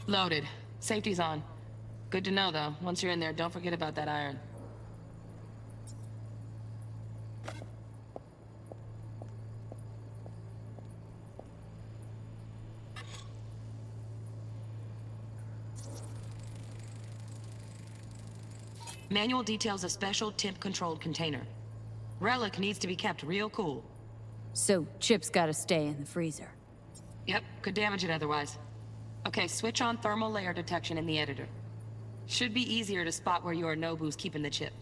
Loaded. Safety's on. Good to know, though. Once you're in there, don't forget about that iron. Manual details a special temp-controlled container. Relic needs to be kept real cool. So, Chip's gotta stay in the freezer. Yep, could damage it otherwise. Okay, switch on thermal layer detection in the editor. Should be easier to spot where Yorinobu's keeping the chip.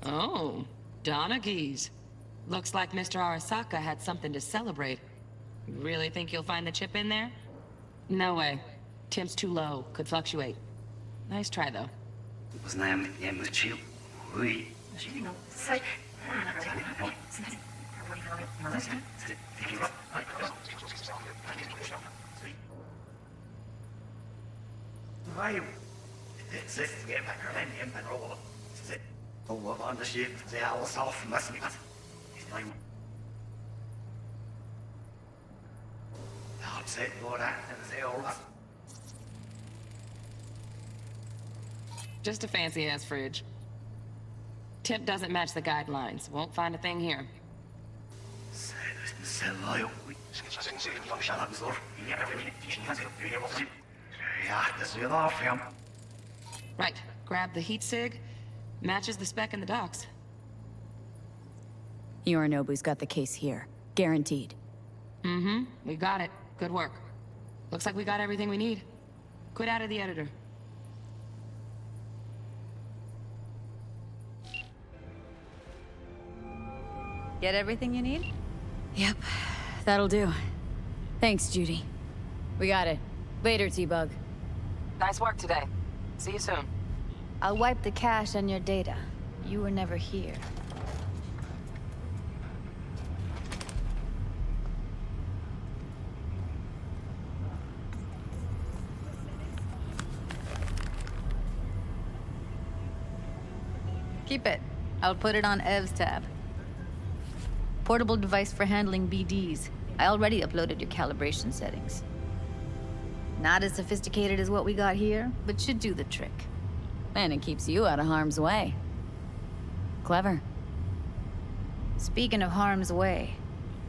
Oh, Donaghys. Looks like Mr. Arasaka had something to celebrate. Really think you'll find the chip in there? No way. Temp's too low. Could fluctuate. Nice try, though. Just a fancy-ass fridge. Tip doesn't match the guidelines. Won't find a thing here. Right. Grab the heat sig. Matches the spec in the docks. Yorinobu's got the case here. Guaranteed. We got it. Good work. Looks like we got everything we need. Quit out of the editor. Get everything you need? Yep. That'll do. Thanks, Judy. We got it. Later, T-Bug. Nice work today. See you soon. I'll wipe the cache on your data. You were never here. Keep it. I'll put it on Ev's tab. Portable device for handling BDs. I already uploaded your calibration settings. Not as sophisticated as what we got here, but should do the trick. And it keeps you out of harm's way. Clever. Speaking of harm's way,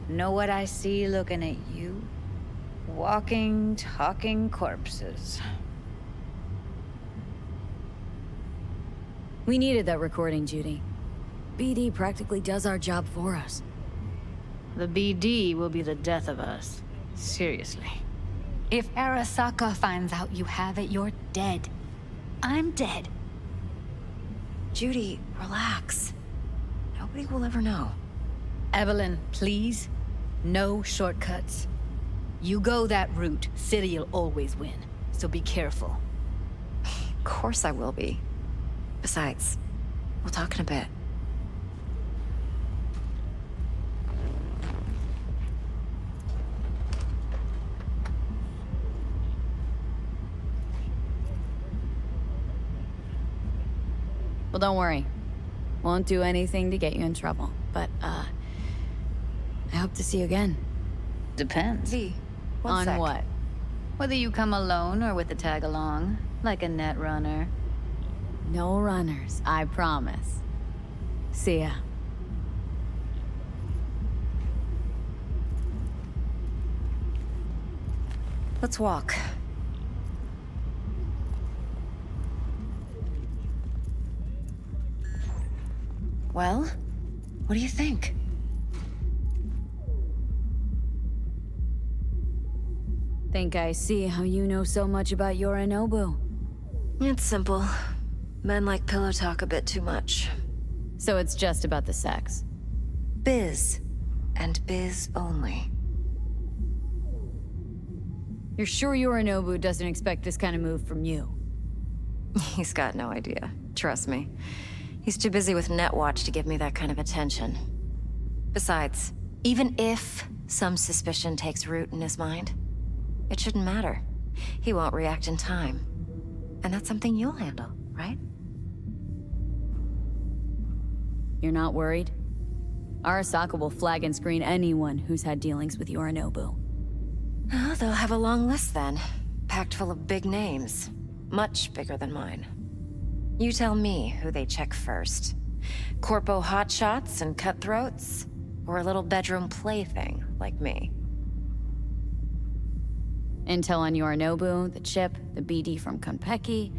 know what I see looking at you? Walking, talking corpses. We needed that recording, Judy. BD practically does our job for us. The BD will be the death of us. Seriously. If Arasaka finds out you have it, you're dead. I'm dead. Judy, relax. Nobody will ever know. Evelyn, please. No shortcuts. You go that route, City'll always win. So be careful. Of course I will be. Besides, we'll talk in a bit. Well, don't worry. Won't do anything to get you in trouble. But, I hope to see you again. Depends. On sec. what? Whether you come alone or with the tag-along, like a net runner. No runners, I promise. See ya. Let's walk. Well, what do you think? Think I see how you know so much about Yorinobu. It's simple. Men like pillow talk a bit too much. So it's just about the sex. Biz. And biz only. You're sure Yorinobu doesn't expect this kind of move from you? He's got no idea. Trust me. He's too busy with Netwatch to give me that kind of attention. Besides, even if some suspicion takes root in his mind, it shouldn't matter. He won't react in time. And that's something you'll handle, right? You're not worried? Arasaka will flag and screen anyone who's had dealings with Yorinobu. Oh, they'll have a long list then. Packed full of big names. Much bigger than mine. You tell me who they check first. Corpo hotshots and cutthroats? Or a little bedroom plaything like me? Intel on Yorinobu, the chip, the BD from Konpeki.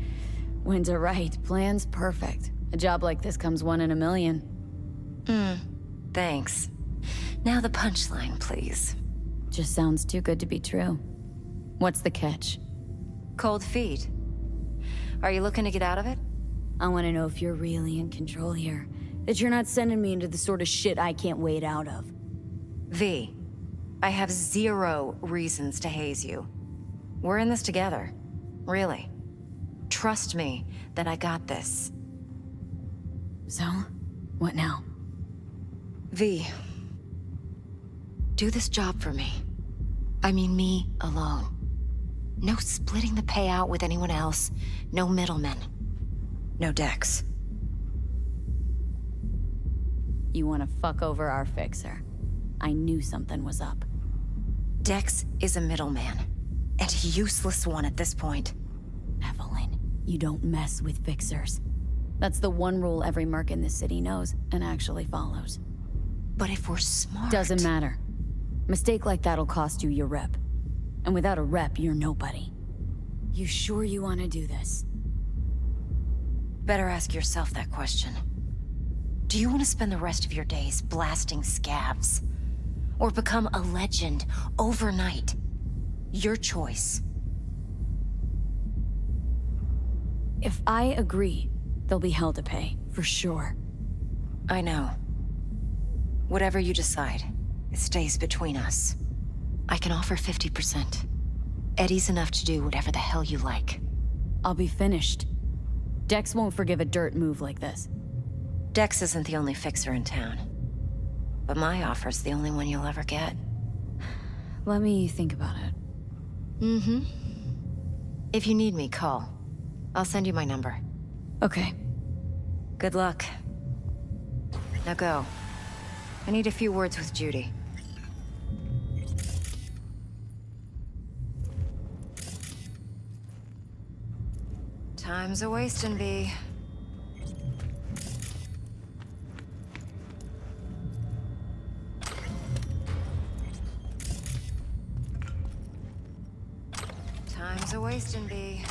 Winds right, plan's perfect. A job like this comes 1 in a million. Thanks. Now the punchline, please. Just sounds too good to be true. What's the catch? Cold feet. Are you looking to get out of it? I want to know if you're really in control here. That you're not sending me into the sort of shit I can't wade out of. V, I have 0 reasons to haze you. We're in this together. Really. Trust me that I got this. So, what now? V, do this job for me. I mean me alone. No splitting the payout with anyone else. No middlemen. No Dex. You want to fuck over our fixer. I knew something was up. Dex is a middleman. And a useless one at this point. Evelyn, you don't mess with fixers. That's the one rule every merc in this city knows and actually follows. But if we're smart... Doesn't matter. Mistake like that'll cost you your rep. And without a rep, you're nobody. You sure you want to do this? Better ask yourself that question. Do you want to spend the rest of your days blasting scavs? Or become a legend overnight? Your choice. If I agree, there'll be hell to pay, for sure. I know. Whatever you decide, it stays between us. I can offer 50%. Eddie's enough to do whatever the hell you like. I'll be finished. Dex won't forgive a dirt move like this. Dex isn't the only fixer in town. But my offer's the only one you'll ever get. Let me think about it. If you need me, call. I'll send you my number. Okay. Good luck. Now go. I need a few words with Judy. Time's a wasting, V. Time's a wasting, V.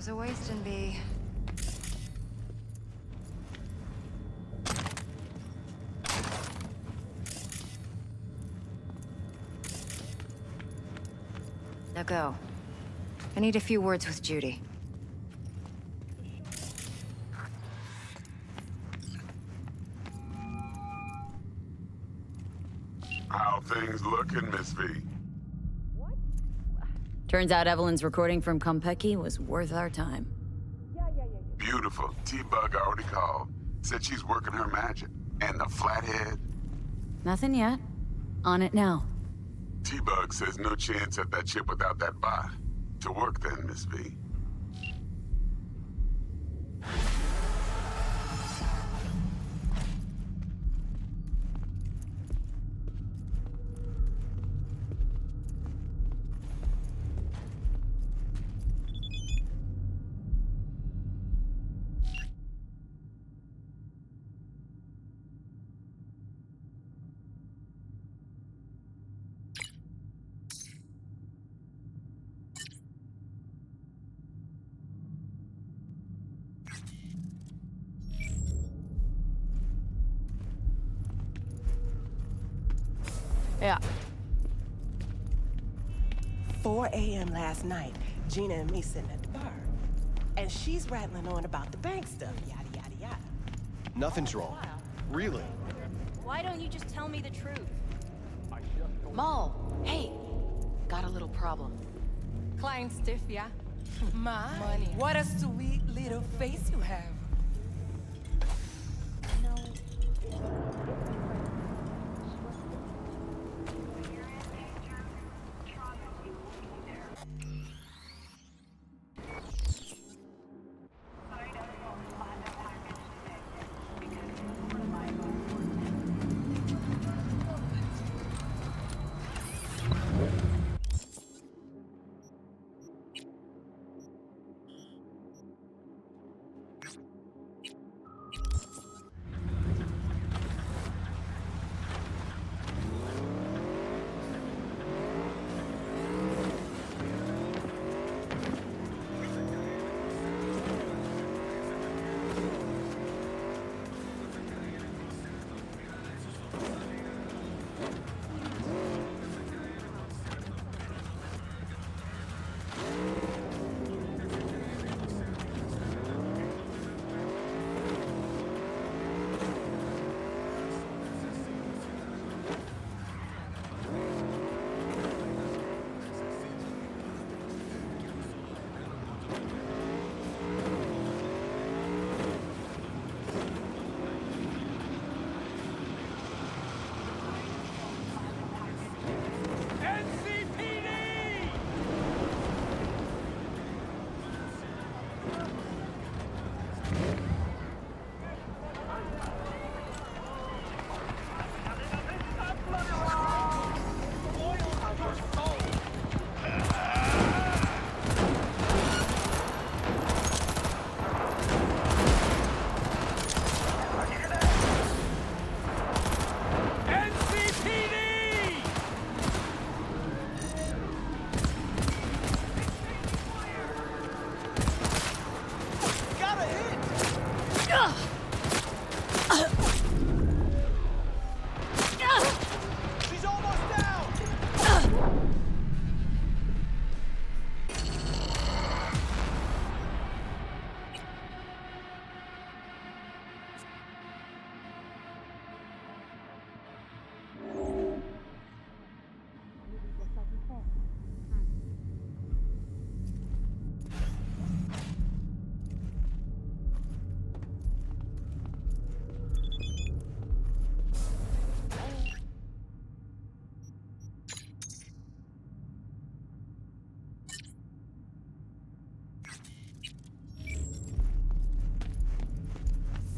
was a wasting bee. Now go. I need a few words with Judy. How things looking, Miss V? Turns out Evelyn's recording from Konpeki was worth our time. Beautiful. T-Bug already called. Said she's working her magic. And the flathead? Nothing yet. On it now. T-Bug says no chance at that chip without that bot. To work then, Miss V. Yeah. 4 a.m. last night, Gina and me sitting at the bar. And she's rattling on about the bank stuff, yada, yada, yada. Nothing's wrong. Really. Why don't you just tell me the truth? Mal, hey, got a little problem. Klein stiff, yeah? My, money. What a sweet little face you have.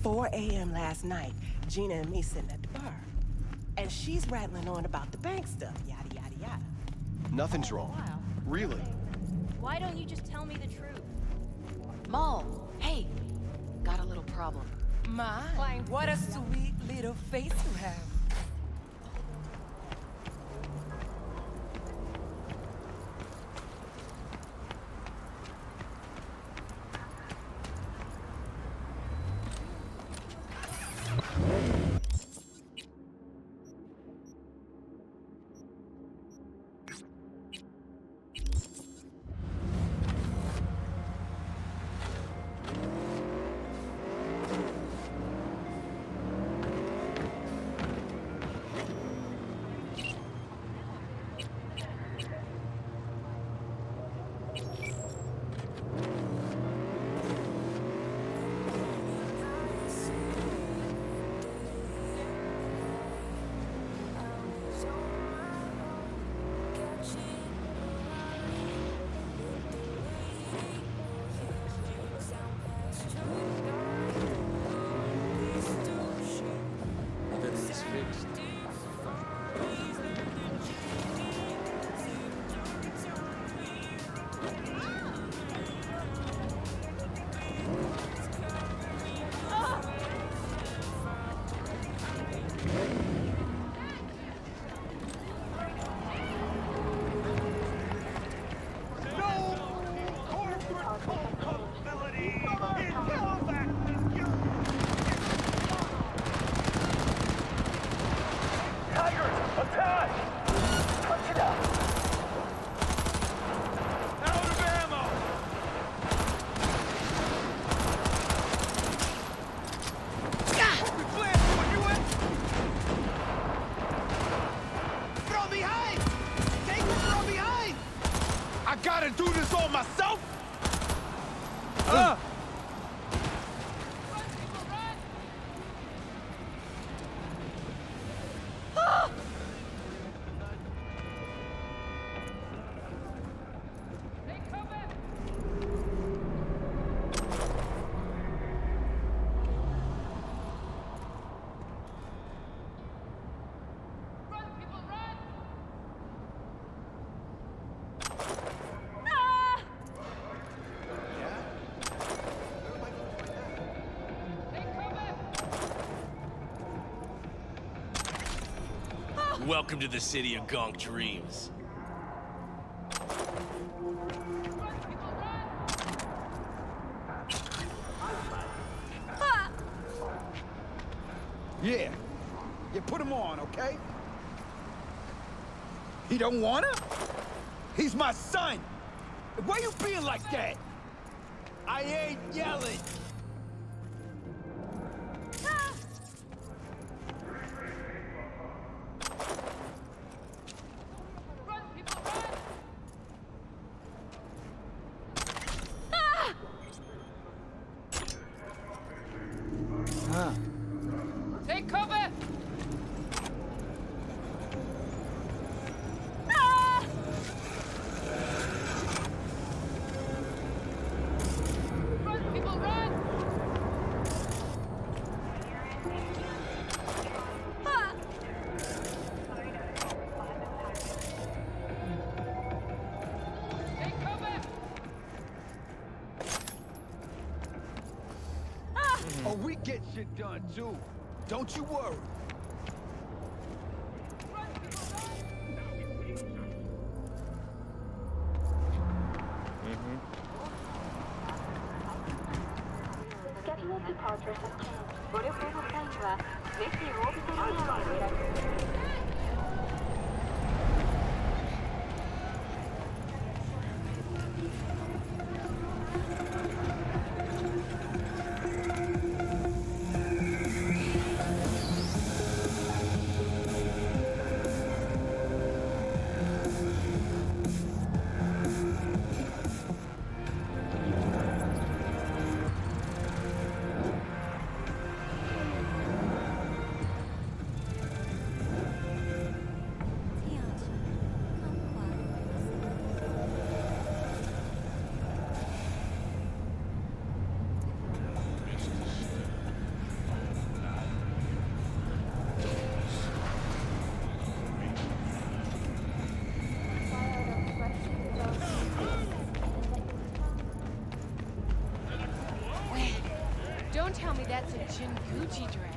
"4 a.m. last night, Gina and me sitting at the bar. And she's rattling on about the bank stuff, yada, yada, yada. Nothing's wrong. Really. Why don't you just tell me the truth? Mal, hey, got a little problem. My, what a sweet little face you have. Welcome to the city of Gonk Dreams. Yeah. You put him on, okay? He don't wanna? He's my son! Why you being like that? I ain't yelling! Take cover! Run, people, run! Take cover! Oh, we get shit done, too. Don't you worry. Scheduled departures have changed. ご旅行の際には、ぜひオービタルエアを選び。Don't tell me that's a Jinguji dress.